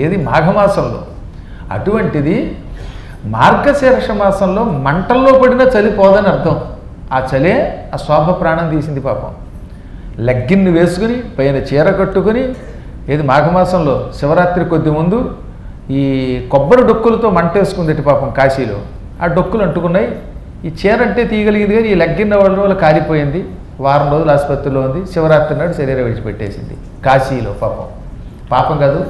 ఏది మాఘమాసంలో. అటువంటిది మార్గశీర్ష మాసంలో మంటల్లో పడిన చలి పోదని అర్థం. ఆ చలే ఆ శోభ ప్రాణం తీసింది పాపం. లెగ్గిన్ని వేసుకుని పైన చీర కట్టుకుని, ఏది మాఘమాసంలో శివరాత్రి కొద్ది ముందు ఈ కొబ్బరి డొక్కులతో మంట వేసుకుంది పాపం కాశీలో. ఆ డొక్కులు అంటుకున్నాయి. ఈ చీర అంటే తీయగలిగింది కానీ ఈ లెగ్గిన్న వాళ్ళ వల్ల కారిపోయింది. వారం రోజులు ఆసుపత్రిలో ఉంది. శివరాత్రి నాడు శరీరం విడిచిపెట్టేసింది కాశీలో. పాపం కాదు,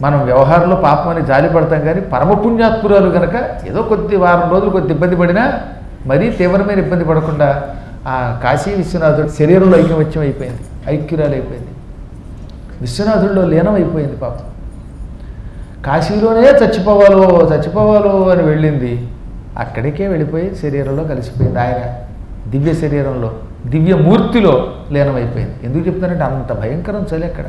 మనం వ్యవహారంలో పాపం అని జాలి పడతాం కానీ పరమపుణ్యాత్పురాలు కనుక ఏదో వారం రోజులు కొద్ది ఇబ్బంది పడినా మరీ తీవ్రమైన ఇబ్బంది పడకుండా ఆ కాశీ విశ్వనాథుడు శరీరంలో ఐక్యురాలైపోయింది. విశ్వనాథుడిలో లీనమైపోయింది పాపం. కాశీలోనే చచ్చిపోవాలో అని వెళ్ళింది, అక్కడికే వెళ్ళిపోయి శరీరంలో కలిసిపోయింది. ఆయన దివ్య శరీరంలో దివ్యమూర్తిలో లీనమైపోయింది. ఎందుకు చెప్తానంటే అంత భయంకరం చలి అక్కడ.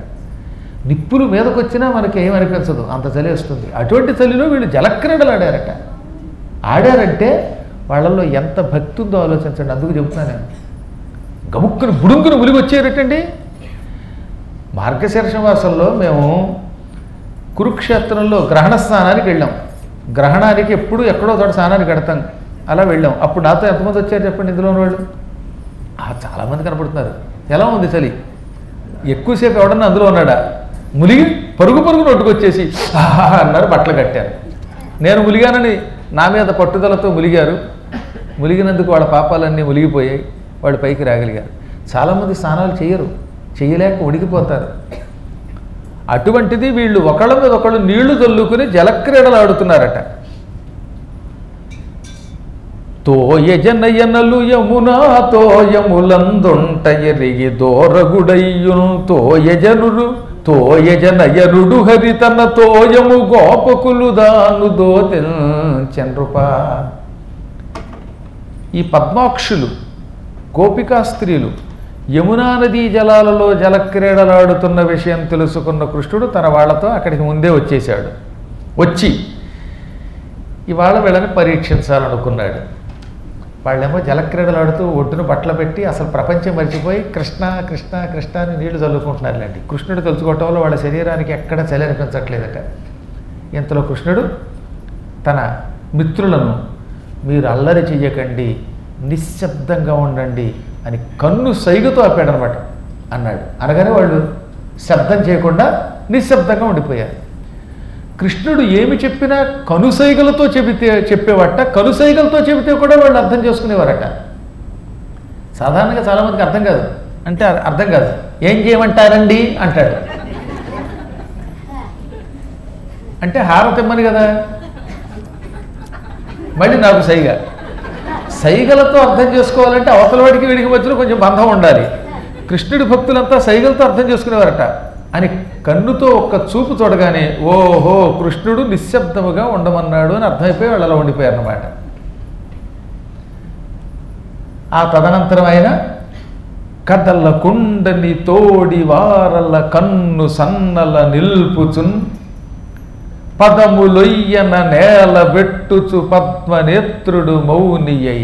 నిప్పులు మీదకు వచ్చినా మనకి ఏమనిపించదు, అంత చలి వస్తుంది. అటువంటి చలిలో వీళ్ళు జలక్రీడలు ఆడారంటే వాళ్ళల్లో ఎంత భక్తి ఉందో ఆలోచించండి. అందుకు చెప్తున్నాను నేను. గముక్కుని బుడుంకుని ములిగి వచ్చేటండి. మార్గశీర్ష మాసంలో మేము కురుక్షేత్రంలో గ్రహణ స్నానానికి వెళ్ళాం. గ్రహణానికి ఎక్కడో చోట స్నానానికి కడతాం. అలా వెళ్ళాం. అప్పుడు నాతో ఎంతమంది వచ్చారు చెప్పండి ఇందులోని వాళ్ళు? చాలామంది కనపడుతున్నారు. ఎలా ఉంది చలి? ఎక్కువసేపు ఎవడన్నా అందులో ఉన్నాడా? ములిగి పరుగు నొట్టుకొచ్చేసి అన్నారు, బట్టలు కట్టారు. నేను ములిగానని నా మీద పట్టుదలతో ములిగారు. ములిగినందుకు వాళ్ళ పాపాలన్నీ ములిగిపోయాయి, వాడు పైకి రాగలిగారు. చాలామంది స్నానాలు చేయరు, చేయలేక ఉడికిపోతారు. అటువంటిది వీళ్ళు ఒకళ్ళ మీద ఒకళ్ళు నీళ్లు చల్లుకుని జలక్రీడలు ఆడుతున్నారట. తోయజనయనలు యమునా తోయములందుంట ఎరిగి దోరగుడయ్యును తోయజనయనుడు హరితన తోయము గోపకులు దాను దోతెంచనృపా. ఈ పద్మాక్షులు గోపికా స్త్రీలు యమునా నదీ జలాలలో జలక్రీడలాడుతున్న విషయం తెలుసుకున్న కృష్ణుడు తన వాళ్లతో అక్కడికి ముందే వచ్చేశాడు. వచ్చి ఇవాళ వీళ్ళని పరీక్షించాలనుకున్నాడు. వాళ్ళేమో జలక్రీడలాడుతూ ఒడ్డును బట్టలు పెట్టి అసలు ప్రపంచం మర్చిపోయి కృష్ణ కృష్ణ కృష్ణ అని నీళ్లు చల్లుకుంటున్నారులేండి. కృష్ణుడు తలుచుకోవటంలో వాళ్ళ శరీరానికి ఎక్కడ చలి అనిపించట్లేదట. ఇంతలో కృష్ణుడు తన మిత్రులను మీరు అల్లరి చెయ్యకండి, నిశ్శబ్దంగా ఉండండి అని కన్ను సైగతో ఆపాడనమాట. అన్నాడు. అనగానే వాళ్ళు శబ్దం చేయకుండా నిశ్శబ్దంగా ఉండిపోయారు. కృష్ణుడు ఏమి చెప్పినా కనుసైగలతో చెప్పేవాట. కనుసైగలతో చెబితే కూడా వాళ్ళు అర్థం చేసుకునేవారట. సాధారణంగా చాలామందికి అర్థం కాదు. అంటే అర్థం కాదు. ఏం చేయమంటారండి అంటాడు. అంటే హారతిమ్మని కదా, మళ్ళీ నాకు సైగలతో అర్థం చేసుకోవాలంటే అవతలవాడికి వీడికి మధ్యలో కొంచెం బంధం ఉండాలి. కృష్ణుడి భక్తులంతా సైగలతో అర్థం చేసుకునేవారట. అని కన్నుతో ఒక్క చూపు చూడగానే ఓహో కృష్ణుడు నిశ్శబ్దముగా ఉండమన్నాడు అని అర్థమైపోయి వాళ్ళు అలా ఉండిపోయారన్నమాట. ఆ తదనంతరం ఆయన కదల కుండని తోడి వారల కన్ను సన్నల నిల్పుచున్ పదములొయ్యన నేల వెట్టుచు పద్మనేత్రుడు మౌనియై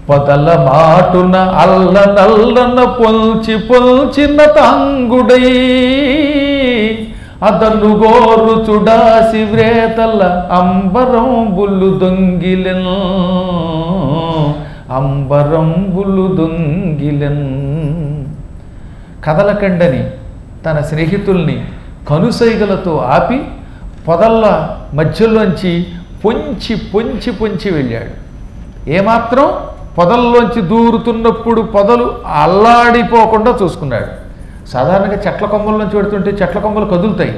పొదల మాటున అల్లనల్లన పొల్చిన తాంగుడై అదను గోరు చుడాసి వ్రేతల అంబరంబులు దొంగిలెన్. కదలకండని తన స్నేహితుల్ని కనుసైగలతో ఆపి పొదల్ల మధ్యలోంచి పొంచి వెళ్ళాడు. ఏమాత్రం పొదల్లోంచి దూరుతున్నప్పుడు పొదలు అల్లాడిపోకుండా చూసుకున్నాడు. సాధారణంగా చెట్ల కొమ్మల్లోంచి పెడుతుంటే చెట్ల కొమ్మలు కదులుతాయి,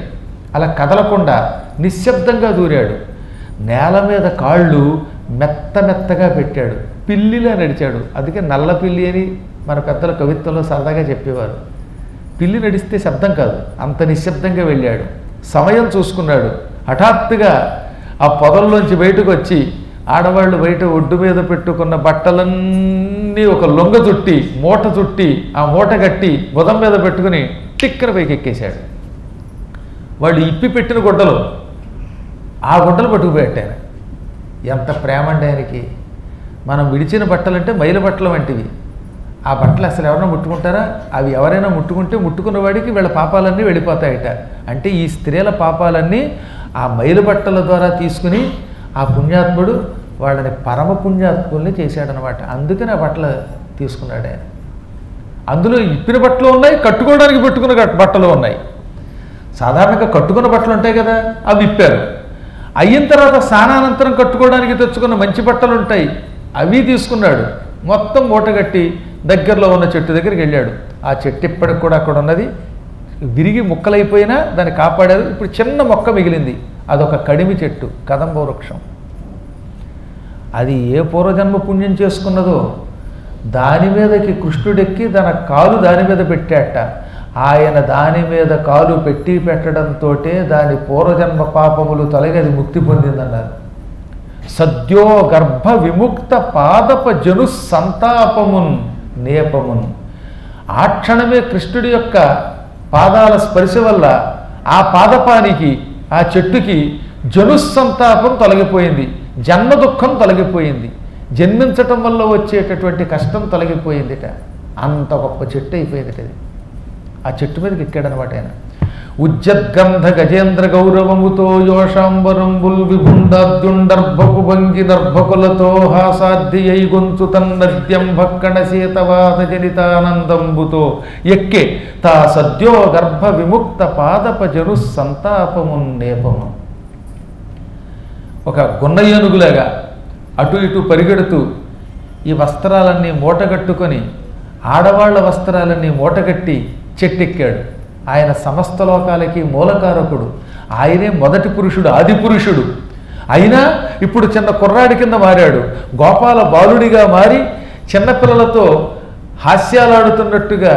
అలా కదలకుండా నిశ్శబ్దంగా దూరాడు. నేల మీద కాళ్ళు మెత్తగా పెట్టాడు, పిల్లిలా నడిచాడు. అందుకే నల్ల పిల్లి అని మన పెద్దల కవిత్వంలో సరదాగా చెప్పేవారు. పిల్లి నడిస్తే శబ్దం కాదు, అంత నిశ్శబ్దంగా వెళ్ళాడు. సమయం చూసుకున్నాడు. హఠాత్తుగా ఆ పొదల్లోంచి బయటకు వచ్చి ఆడవాళ్ళు బయట ఒడ్డు మీద పెట్టుకున్న బట్టలన్నీ ఒక లొంగ చుట్టి మూట చుట్టి ఆ మూట కట్టి బుధం మీద పెట్టుకుని టిక్కన పైకి ఎక్కేశాడు. వాళ్ళు ఇప్పి పెట్టిన గుడ్డలు, ఆ గుడ్డలు పట్టుకుపోయాడు. ఎంత ప్రేమ అండి ఆయనకి. మనం విడిచిన బట్టలంటే మైల బట్టలు వంటివి. ఆ బట్టలు అసలు ఎవరైనా ముట్టుకుంటారా? అవి ఎవరైనా ముట్టుకుంటే ముట్టుకున్న వాడికి వీళ్ళ పాపాలన్నీ వెళ్ళిపోతాయట. అంటే ఈ స్త్రీల పాపాలన్నీ ఆ మైలు బట్టల ద్వారా తీసుకుని ఆ పుణ్యాత్ముడు వాళ్ళని పరమ పుణ్యాత్ముల్ని చేశాడనమాట. అందుకని ఆ బట్టలు తీసుకున్నాడు ఆయన. అందులో ఇప్పిన బట్టలు ఉన్నాయి, కట్టుకోవడానికి పెట్టుకున్న బట్టలు ఉన్నాయి. సాధారణంగా కట్టుకున్న బట్టలు ఉంటాయి కదా, అవి ఇప్పారు. అయిన తర్వాత స్నానానంతరం కట్టుకోవడానికి తెచ్చుకున్న మంచి బట్టలు ఉంటాయి, అవి తీసుకున్నాడు. మొత్తం మూటగట్టి దగ్గరలో ఉన్న చెట్టు దగ్గరికి వెళ్ళాడు. ఆ చెట్టు ఇప్పటికి కూడా అక్కడ ఉన్నది. విరిగి ముక్కలైపోయినా దాన్ని కాపాడారు. ఇప్పుడు చిన్న మొక్క మిగిలింది, అదొక కడిమి చెట్టు, కదంబ వృక్షం. అది ఏ పూర్వజన్మ పుణ్యం చేసుకున్నదో దాని మీదకి కృష్ణుడెక్కి తన కాలు దాని మీద పెట్టాట. ఆయన దాని మీద కాలు పెట్టడంతో దాని పూర్వజన్మ పాపములు తొలగి అది ముక్తి పొందిందన్నారు. సద్యో గర్భ విముక్త పాదప జను సంతాపమున్ నేపమున్. ఆ క్షణమే కృష్ణుడి యొక్క పాదాల స్పర్శ వల్ల ఆ పాదపానికి ఆ చెట్టుకి జనుస్సంతాపం తొలగిపోయింది, జన్మ దుఃఖం తొలగిపోయింది, జన్మించటం వల్ల వచ్చేటటువంటి కష్టం తొలగిపోయిందిట. అంత గొప్ప చెట్టు అయిపోయిందిట అది. ఆ చెట్టు మీదకి ఎక్కాడనమాట ఆయన. ఉజ్జద్గంధ గజేంద్ర గౌరవముతో యోషాంబరంబుల్ విభుండాద్యుండర్భకు భంగి నర్భకులతో హాసాధ్య గొంతు తన్నద్యం భక్కణ శీతవాద జనితానందంబుతో ఎక్కే తా సద్యో గర్భ విముక్త పాదప జను సంతాపమున్నేపము. ఒక గున్న ఏనుగులాగా అటు ఇటు పరిగెడుతూ ఈ వస్త్రాలన్నీ మూటగట్టుకొని ఆడవాళ్ల వస్త్రాలన్నీ మూటగట్టి చెట్టెక్కాడు. ఆయన సమస్త లోకాలకి మూలకారకుడు. ఆయనే మొదటి పురుషుడు, ఆది పురుషుడు. అయినా ఇప్పుడు చిన్న కుర్రాడి కింద మారాడు. గోపాల బాలుడిగా మారి చిన్నపిల్లలతో హాస్యాలాడుతున్నట్టుగా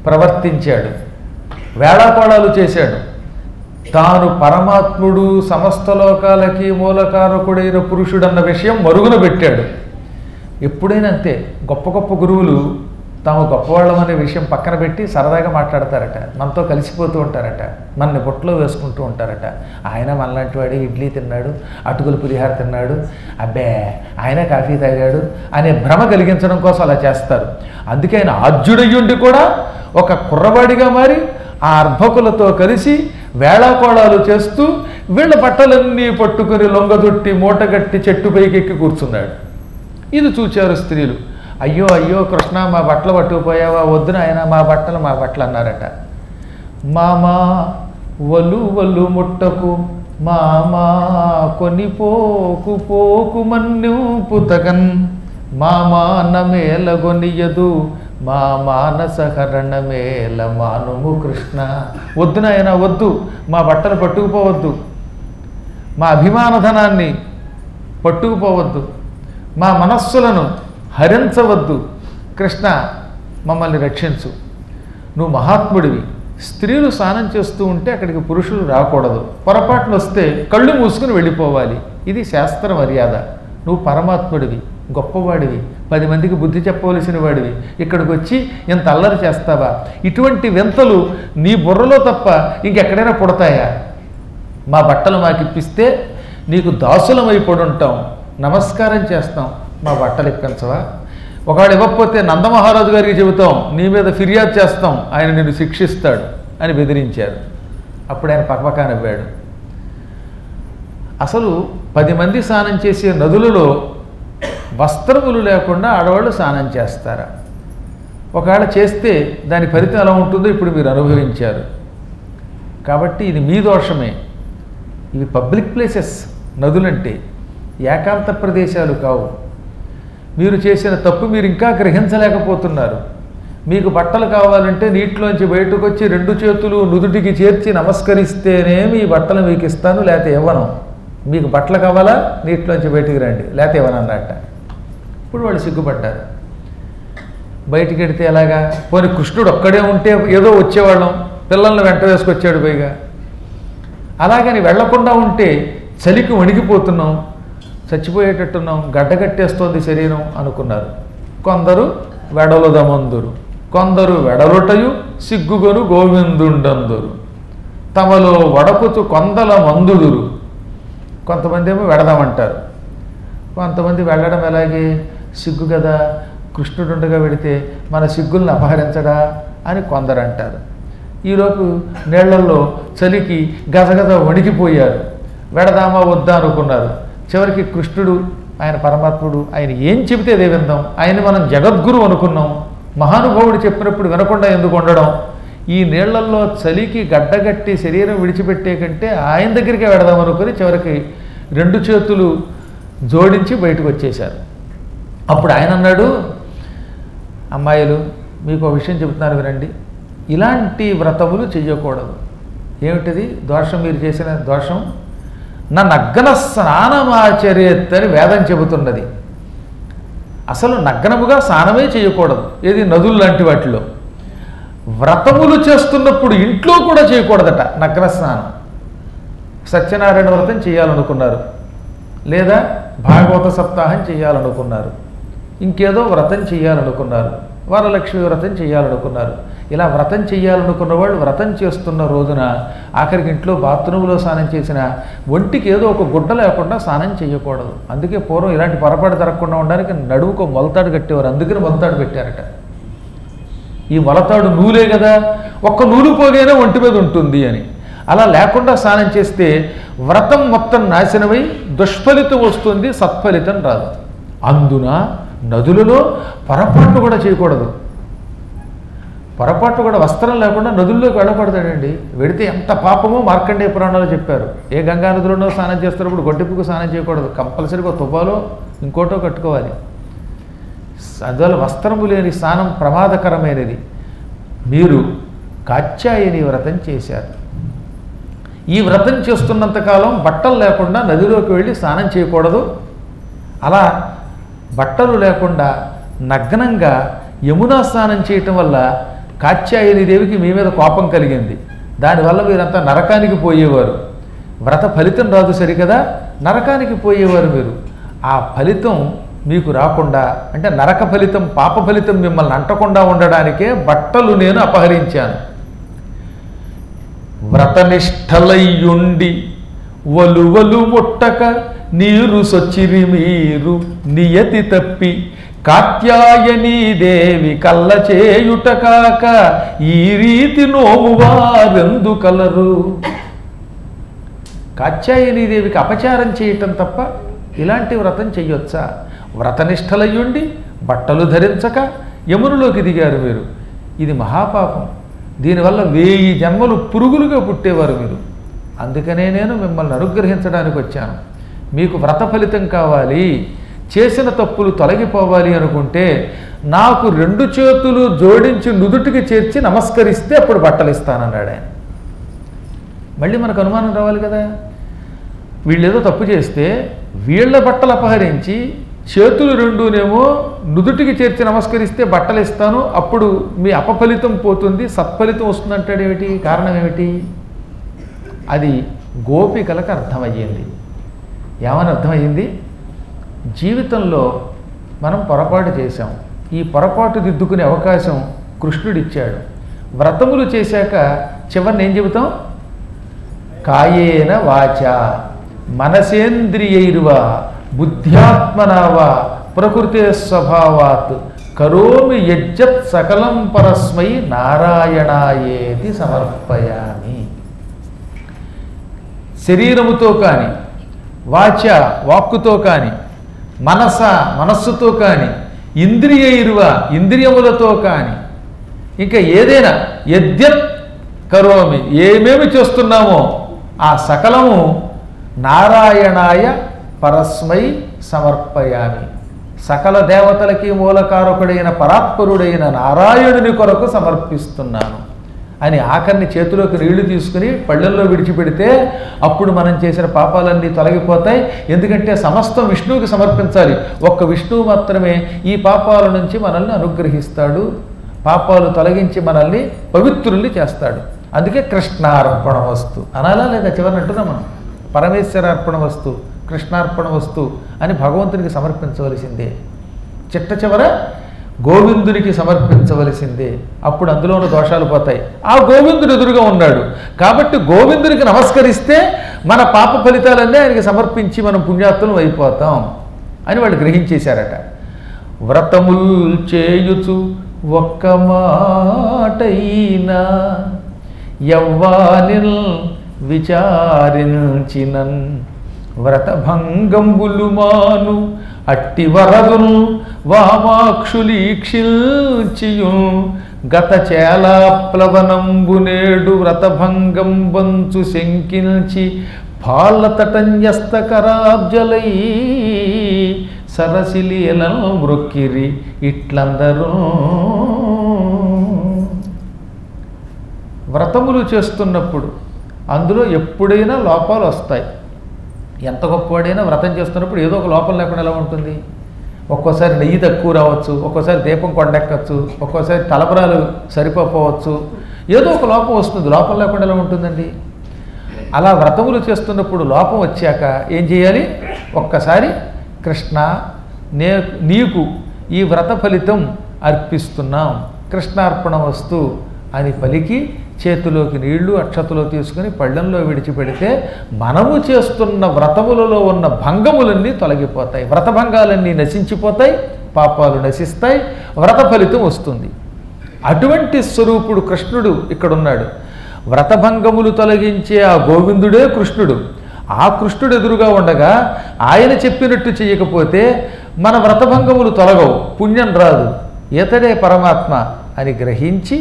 ప్రవర్తించాడు, వేళాకోళాలు చేశాడు. తాను పరమాత్ముడు, సమస్త లోకాలకి మూలకారకుడైన పురుషుడన్న విషయం మరుగున పెట్టాడు. ఎప్పుడైనా అంతే, గొప్ప గొప్ప గురువులు తాము గొప్పవాళ్ళమనే విషయం పక్కన పెట్టి సరదాగా మాట్లాడతారట, మనతో కలిసిపోతూ ఉంటారట, మనని బొట్లో వేసుకుంటూ ఉంటారట. ఆయన మనలాంటి వాడు, ఇడ్లీ తిన్నాడు, అటుకులు పులిహార తిన్నాడు, అబ్బే ఆయన కాఫీ తాగాడు అనే భ్రమ కలిగించడం కోసం అలా చేస్తారు. అందుకే ఆయన ఆద్యుడయ్యుండి కూడా ఒక కుర్రవాడిగా మారి ఆ అర్భకులతో కలిసి వేళాకోళాలు చేస్తూ వీళ్ళ బట్టలన్నీ పట్టుకుని లొంగదొట్టి మూటగట్టి చెట్టు పైకెక్కి కూర్చున్నాడు. ఇది చూచారు స్త్రీలు. అయ్యో అయ్యో కృష్ణ, మా బట్టలు పట్టుకుపోయావా, వద్దున ఆయన మా బట్టలు అన్నారట. మామా వలు వలు ముట్టకు, మామా కొనిపోకు పోకు మన్యు పుతగన్, మామా నమేలగొనియదు మా మానసహరణ మేల మానుము కృష్ణ. వద్దు నాయన, వద్దు, మా బట్టలు పట్టుకుపోవద్దు, మా అభిమానధనాన్ని పట్టుకుపోవద్దు, మా మనస్సులను హరించవద్దు. కృష్ణ మమ్మల్ని రక్షించు, నువ్వు మహాత్ముడివి. స్త్రీలు స్నానం చేస్తూ ఉంటే అక్కడికి పురుషులు రాకూడదు, పొరపాటున వస్తే కళ్ళు మూసుకుని వెళ్ళిపోవాలి. ఇది శాస్త్ర మర్యాద. నువ్వు పరమాత్ముడివి, గొప్పవాడివి, 10 మందికి బుద్ధి చెప్పవలసిన వాడివి, ఇక్కడికి వచ్చి ఇంత అల్లరి చేస్తావా? ఇటువంటి వింతలు నీ బుర్రలో తప్ప ఇంకెక్కడైనా పుడతాయా? మా బట్టలు మాకు ఇప్పిస్తే నీకు దాసులమైపడి ఉంటాం, నమస్కారం చేస్తాం, మా బట్టలు ఇప్పించవా? ఒకవేళ ఇవ్వకపోతే నందమహారాజు గారికి చెబుతాం, నీ మీద ఫిర్యాదు చేస్తాం, ఆయన నిన్ను శిక్షిస్తాడు అని బెదిరించారు. అప్పుడు ఆయన పక్కపక్క నవ్వాడు. అసలు 10 మంది స్నానం చేసే నదులలో వస్త్రములు లేకుండా ఆడవాళ్ళు స్నానం చేస్తారా? ఒకవేళ చేస్తే దాని ఫలితం ఎలా ఉంటుందో ఇప్పుడు మీరు అనుభవించారు. కాబట్టి ఇది మీ దోషమే. ఇవి పబ్లిక్ ప్లేసెస్, నదులంటే ఏకాంత ప్రదేశాలు కావు. మీరు చేసిన తప్పు మీరు ఇంకా గ్రహించలేకపోతున్నారు. మీకు బట్టలు కావాలంటే నీటిలోంచి బయటకు వచ్చి 2 చేతులు నుదుటికి చేర్చి నమస్కరిస్తేనే మీ బట్టలు మీకు ఇస్తాను, లేకపోతే ఇవ్వను. మీకు బట్టలు కావాలా, నీటిలోంచి బయటికి రండి, లేకపోతే ఇవ్వను అన్నట్ట. ఇప్పుడు వాళ్ళు సిగ్గుపడ్డారు. బయటికి వెడితే ఎలాగా? పోనీ కృష్ణుడు ఒక్కడే ఉంటే ఏదో వచ్చేవాళ్ళం, పిల్లల్ని వెంట వేసుకొచ్చాడు పైగా. అలాగని వెళ్లకుండా ఉంటే చలికి వణికిపోతున్నాం, చచ్చిపోయేటట్టున్నాం, గడ్డగట్టేస్తోంది శరీరం అనుకున్నారు. కొందరు వెడలుదమందురు, కొందరు వెడలుటయు సిగ్గుగొను గోవిందుండందురు, తమలో వడకుచు కొందల మందుడురు. కొంతమంది ఏమో వెడదామంటారు, కొంతమంది వెళ్ళడం ఎలాగే, సిగ్గు కదా, కృష్ణుడుండగా వెడితే మన సిగ్గుల్ని అపహరించడా అని కొందరు అంటారు. ఈలోపు నీళ్లలో చలికి గజగజ వణికిపోయారు, వెడదామా వద్దా అనుకున్నారు. చివరికి కృష్ణుడు, ఆయన పరమాత్ముడు, ఆయన ఏం చెబితే అదే విందాం, ఆయన మనం జగద్గురు అనుకున్నాం, మహానుభావుడు చెప్పినప్పుడు వినకుండా ఎందుకు ఉండడం? ఈ నీళ్లల్లో చలికి గడ్డగట్టి శరీరం విడిచిపెట్టే కంటే ఆయన దగ్గరికే వెడదాం అనుకుని చివరికి 2 చేతులు జోడించి బయటకు వచ్చేశారు. అప్పుడు ఆయన అన్నాడు, అమ్మాయిలు మీకు ఒక విషయం చెబుతున్నాను వినండి, ఇలాంటి వ్రతములు చెయ్యకూడదు. ఏమిటిది దోషం? మీరు చేసిన దోషం, నా నగ్న స్నానమాచరేత్ అని వేదం చెబుతున్నది. అసలు నగ్నముగా స్నానమే చేయకూడదు. ఏది? నదులు లాంటి వాటిలో. వ్రతములు చేస్తున్నప్పుడు ఇంట్లో కూడా చేయకూడదట నగ్న స్నానం. సత్యనారాయణ వ్రతం చేయాలనుకున్నారు, లేదా భాగవత సప్తాహం చేయాలనుకున్నారు, ఇంకేదో వ్రతం చేయాలనుకున్నారు, వరలక్ష్మి వ్రతం చేయాలనుకున్నారు. ఇలా వ్రతం చేయాలనుకున్న వాళ్ళు వ్రతం చేస్తున్న రోజున ఆఖరికి ఇంట్లో బాత్రూంలో స్నానం చేసిన ఒంటికి ఏదో ఒక గుడ్డ లేకుండా స్నానం చేయకూడదు. అందుకే పూర్వం ఇలాంటి పొరపాటు జరగకుండా ఉండడానికి నడువుకు మొలతాడు కట్టేవారు, అందుకని మొలతాడు పెట్టారట. ఈ మొలతాడు నూలే కదా, ఒక్క నూలు పోగైనా ఒంటి మీద ఉంటుంది అని. అలా లేకుండా స్నానం చేస్తే వ్రతం మొత్తం నాశనమై దుష్ఫలితం వస్తుంది, సత్ఫలితం రాదు. అందున నదులలో పొరపాటు కూడా చేయకూడదు. పొరపాటు కూడా వస్త్రం లేకుండా నదుల్లోకి వెళ్ళకూడదండి. వెడితే ఎంత పాపమో మార్కండేయ పురాణంలో చెప్పారు. ఏ గంగా నదులలో స్నానం చేస్తున్నప్పుడు గొడ్డెప్పుకు స్నానం చేయకూడదు, కంపల్సరీగా తువ్వాలో ఇంకోటో కట్టుకోవాలి. అందువల్ల వస్త్రము లేని స్నానం ప్రమాదకరమైనది. మీరు కాత్యాయని వ్రతం చేశారు. ఈ వ్రతం చేస్తున్నంతకాలం బట్టలు లేకుండా నదిలోకి వెళ్ళి స్నానం చేయకూడదు. అలా బట్టలు లేకుండా నగ్నంగా యమునా స్నానం చేయటం వల్ల కాత్యాయని దేవికి మీ మీద కోపం కలిగింది. దానివల్ల మీరంతా నరకానికి పోయేవారు. వ్రత ఫలితం రాదు సరికదా, నరకానికి పోయేవారు మీరు. ఆ ఫలితం మీకు రాకుండా, అంటే నరక ఫలితం, పాప ఫలితం మిమ్మల్ని అంటకుండా ఉండడానికే బట్టలు నేను అపహరించాను. వ్రతనిష్టలయ్యుండి వలువలు ముట్టక నీరు సొచ్చిరి మీరు నియతి తప్పి కాత్యాయనీ దేవి కళ్ళ చేయుట కాక ఈ రీతి నోమువారెందు కలరు. కాత్యాయనీ దేవికి అపచారం చేయటం తప్ప ఇలాంటి వ్రతం చెయ్యొచ్చా? వ్రతనిష్టలయ్యుండి బట్టలు ధరించక యమునులోకి దిగారు మీరు. ఇది మహాపాపం. దీనివల్ల 1000 జన్మలు పురుగులుగా పుట్టేవారు మీరు. అందుకనే నేను మిమ్మల్ని అనుగ్రహించడానికి వచ్చాను. మీకు వ్రత ఫలితం కావాలి, చేసిన తప్పులు తొలగిపోవాలి అనుకుంటే నాకు 2 చేతులు జోడించి నుదుటికి చేర్చి నమస్కరిస్తే అప్పుడు బట్టలు ఇస్తానన్నాడు ఆయన. మళ్ళీ మనకు అనుమానం రావాలి కదా, వీళ్ళేదో తప్పు చేస్తే వీళ్ళ బట్టలు అపహరించి చేతులు 2నేమో నుదుటికి చేర్చి నమస్కరిస్తే బట్టలు ఇస్తాను, అప్పుడు మీ అపఫలితం పోతుంది, సత్ఫలితం వస్తుందంటాడేమిటి? కారణం ఏమిటి? అది గోపికలకు అర్థమయ్యింది. ఏమని అర్థమయ్యింది? జీవితంలో మనం పొరపాటు చేశాం, ఈ పొరపాటు దిద్దుకునే అవకాశం కృష్ణుడిచ్చాడు. వ్రతములు చేశాక చివరిని ఏం చెబుతాం? కాయేన వాచ మనసేంద్రియైర్వా బుద్ధ్యాత్మనావా ప్రకృతే స్వభావాత్ కరోమి యజ్జత్ సకలం పరస్మై నారాయణాయేతి సమర్పయామి. శరీరముతో కానీ, వాచ వాక్కుతో కానీ, మనస్సుతో కానీ, ఇంద్రియైర్వా ఇంద్రియములతో కానీ, ఇంకా ఏదైనా యద్యత్ కరోమి ఏమేమి చేస్తున్నామో ఆ సకలము నారాయణాయ పరస్మై సమర్పయామి. సకల దేవతలకి మూలకారకుడైన పరాత్పరుడైన నారాయణుని కొరకు సమర్పిస్తున్నాను అని ఆఖరిని చేతిలోకి నీళ్లు తీసుకుని పళ్ళెల్లో విడిచిపెడితే అప్పుడు మనం చేసిన పాపాలన్నీ తొలగిపోతాయి. ఎందుకంటే సమస్తం విష్ణువుకి సమర్పించాలి. ఒక్క విష్ణువు మాత్రమే ఈ పాపాల నుంచి మనల్ని అనుగ్రహిస్తాడు, పాపాలు తొలగించి మనల్ని పవిత్రుల్ని చేస్తాడు. అందుకే కృష్ణార్పణ వస్తు అనాలా లేదా? చివరిని అంటున్నాం మనం, పరమేశ్వరార్పణ వస్తు, కృష్ణార్పణ వస్తు అని భగవంతునికి సమర్పించవలసిందే. చిట్ట చివర గోవిందునికి సమర్పించవలసిందే. అప్పుడు అందులో ఉన్న దోషాలు పోతాయి. ఆ గోవిందుడు ఎదురుగా ఉన్నాడు కాబట్టి గోవిందునికి నమస్కరిస్తే మన పాప ఫలితాలన్నీ ఆయనకి సమర్పించి మనం పుణ్యాత్తులం అయిపోతాం అని వాళ్ళు గ్రహించేశారట. వ్రతముల్ చేయుచు ఒక్క మాటైనా యవ్వానిల్ విచారించినన్ వ్రతభంగంబులు మాను అట్టి వరదును వామాక్షులీక్షిల్చియు గత చేలాప్లవనంబు నేడు వ్రతభంగంబంచు శంకిల్చి పాలతటన్యస్తకరాబ్జలై సరసిలీలం మృక్కిరి ఇట్లందరూ. వ్రతములు చేస్తున్నప్పుడు అందులో ఎప్పుడైనా లోపాలు వస్తాయి. ఎంత గొప్పవాడైనా వ్రతం చేస్తున్నప్పుడు ఏదో ఒక లోపం లేకుండా ఎలా ఉంటుంది? ఒక్కోసారి నెయ్యి తక్కువ రావచ్చు, ఒక్కోసారి దీపం కొండెక్కచ్చు, ఒక్కోసారి తలపరాలు సరిపోవచ్చు, ఏదో ఒక లోపం వస్తుంది. లోపం లేకుండా ఎలా ఉంటుందండి? అలా వ్రతములు చేస్తున్నప్పుడు లోపం వచ్చాక ఏం చేయాలి? ఒక్కసారి కృష్ణ నీకు ఈ వ్రత ఫలితం అర్పిస్తున్నాం, కృష్ణార్పణ వస్తు అని పలికి చేతిలోకి నీళ్లు అక్షతలో తీసుకుని పళ్ళెంలో విడిచిపెడితే మనము చేస్తున్న వ్రతములలో ఉన్న భంగములన్నీ తొలగిపోతాయి, వ్రతభంగాలన్నీ నశించిపోతాయి, పాపాలు నశిస్తాయి, వ్రత ఫలితం వస్తుంది. అటువంటి స్వరూపుడు కృష్ణుడు ఇక్కడున్నాడు. వ్రతభంగములు తొలగించే ఆ గోవిందుడే కృష్ణుడు. ఆ కృష్ణుడు ఎదురుగా ఉండగా ఆయన చెప్పినట్టు చేయకపోతే మన వ్రతభంగములు తొలగవు, పుణ్యం రాదు, ఇతడే పరమాత్మ అని గ్రహించి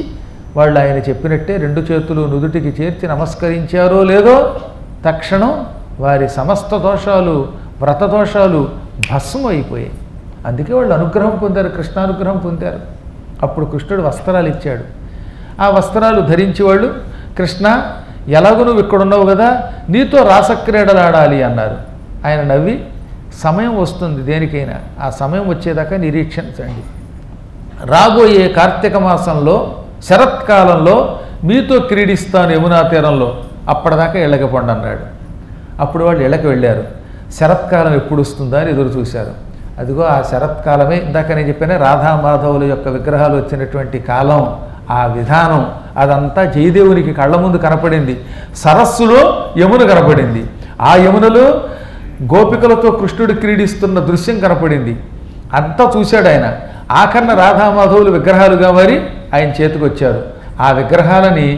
వాళ్ళు ఆయన చెప్పినట్టే 2 చేతులు నుదుటికి చేర్చి నమస్కరించారో లేదో తక్షణం వారి సమస్త దోషాలు, వ్రత దోషాలు భస్మం అయిపోయాయి. అందుకే వాళ్ళు అనుగ్రహం పొందారు, కృష్ణానుగ్రహం పొందారు. అప్పుడు కృష్ణుడు వస్త్రాలు ఇచ్చాడు. ఆ వస్త్రాలు ధరించి వాళ్ళు, కృష్ణ ఎలాగో నువ్వు ఇక్కడ ఉన్నావు కదా, నీతో రాసక్రీడలాడాలి అన్నారు. ఆయన నవ్వి, సమయం వస్తుంది దేనికైనా, ఆ సమయం వచ్చేదాకా నిరీక్షించండి. రాబోయే కార్తీక మాసంలో శరత్కాలంలో మీతో క్రీడిస్తాను యమునా తీరంలో, అప్పటిదాకా ఇళ్ళకపోండి అన్నాడు. అప్పుడు వాళ్ళు ఇళ్ళకి వెళ్ళారు. శరత్కాలం ఎప్పుడు వస్తుందా అని ఎదురు చూశారు. అదిగో ఆ శరత్కాలమే ఇందాక నేను చెప్పిన రాధామాధవుల యొక్క విగ్రహాలు వచ్చినటువంటి కాలం, ఆ విధానం అదంతా జయదేవునికి కళ్ళ ముందు కనపడింది. సరస్సులో యమున కనపడింది. ఆ యమునలో గోపికలతో కృష్ణుడు క్రీడిస్తున్న దృశ్యం కనపడింది. అంతా చూశాడు ఆయన. ఆఖరణ రాధామాధవులు విగ్రహాలుగా మారి ఆయన చేతికి వచ్చారు. ఆ విగ్రహాలని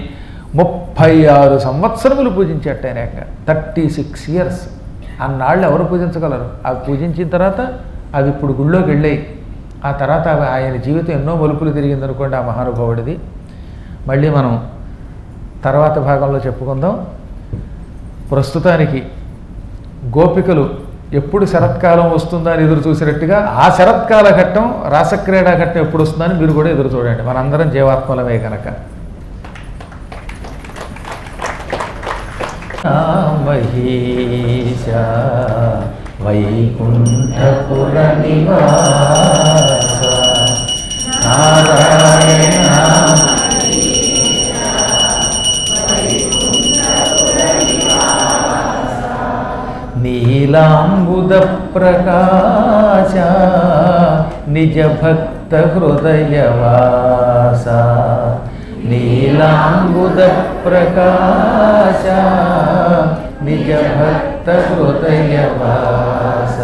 36 సంవత్సరములు పూజించేట ఆయన. 36 years. అన్నాళ్ళు ఎవరు పూజించగలరు? అవి పూజించిన తర్వాత అవి ఇప్పుడు గుళ్ళోకి వెళ్ళాయి. ఆ తర్వాత ఆయన జీవితం ఎన్నో మలుపులు తిరిగిందనుకోండి ఆ మహానుభావుడిది. మళ్ళీ మనం తర్వాత భాగంలో చెప్పుకుందాం. ప్రస్తుతానికి గోపికలు ఎప్పుడు శరత్కాలం వస్తుందా అని ఎదురు చూసినట్టుగా ఆ శరత్కాల ఘట్టం, రాసక్రీడా ఘట్టం ఎప్పుడు వస్తుందని మీరు కూడా ఎదురు చూడండి. మనందరం జీవాత్మలమే కనుక. మహేశ వైకుంఠపుర నివాస నారాయణ నీలాంబుద ప్రకాశ నిజ భక్త హృదయవాస నీలాంబుద ప్రకాశ నిజ భక్త హృదయవాస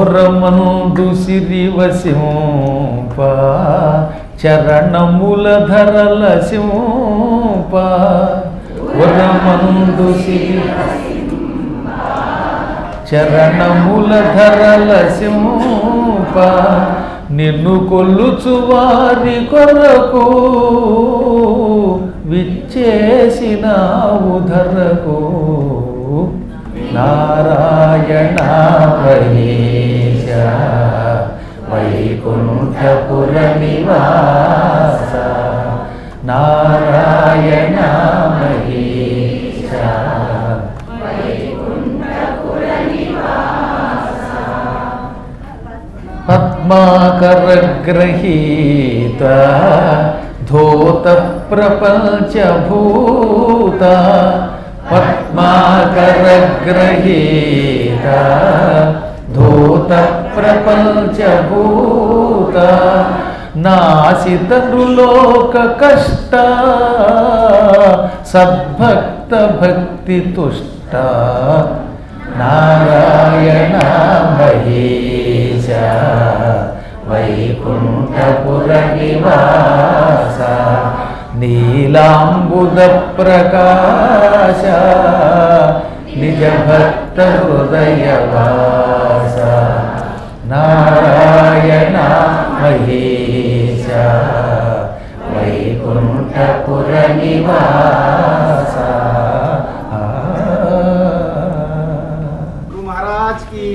ఉరమందు సిరివసింప చరణముల ధరల సింప ఉరమందు సిరి చరణముల ధరల సింప నిన్ను కొల్లుచు వారి కొరకు విచ్చేసినావు ధరకు నారాయణ మహేశ వైకుంఠపుర నివాస నారాయణ మహేశ పద్మాకరగ్రహీత ధోత ప్రపంచభూత పద్మాకరగ్రహీత ధూత ప్రపంచభూత నాసిత నృలోక కష్ట సద్భక్త భక్తి తుష్ట నారాయణ మహేశ వైకుంఠపుర నివాస నీలాంబుద ప్రకాశ నిజ భక్త హృదయవాస నారాయణ మహేశ వైకుంఠపుర నివాస. महाराज की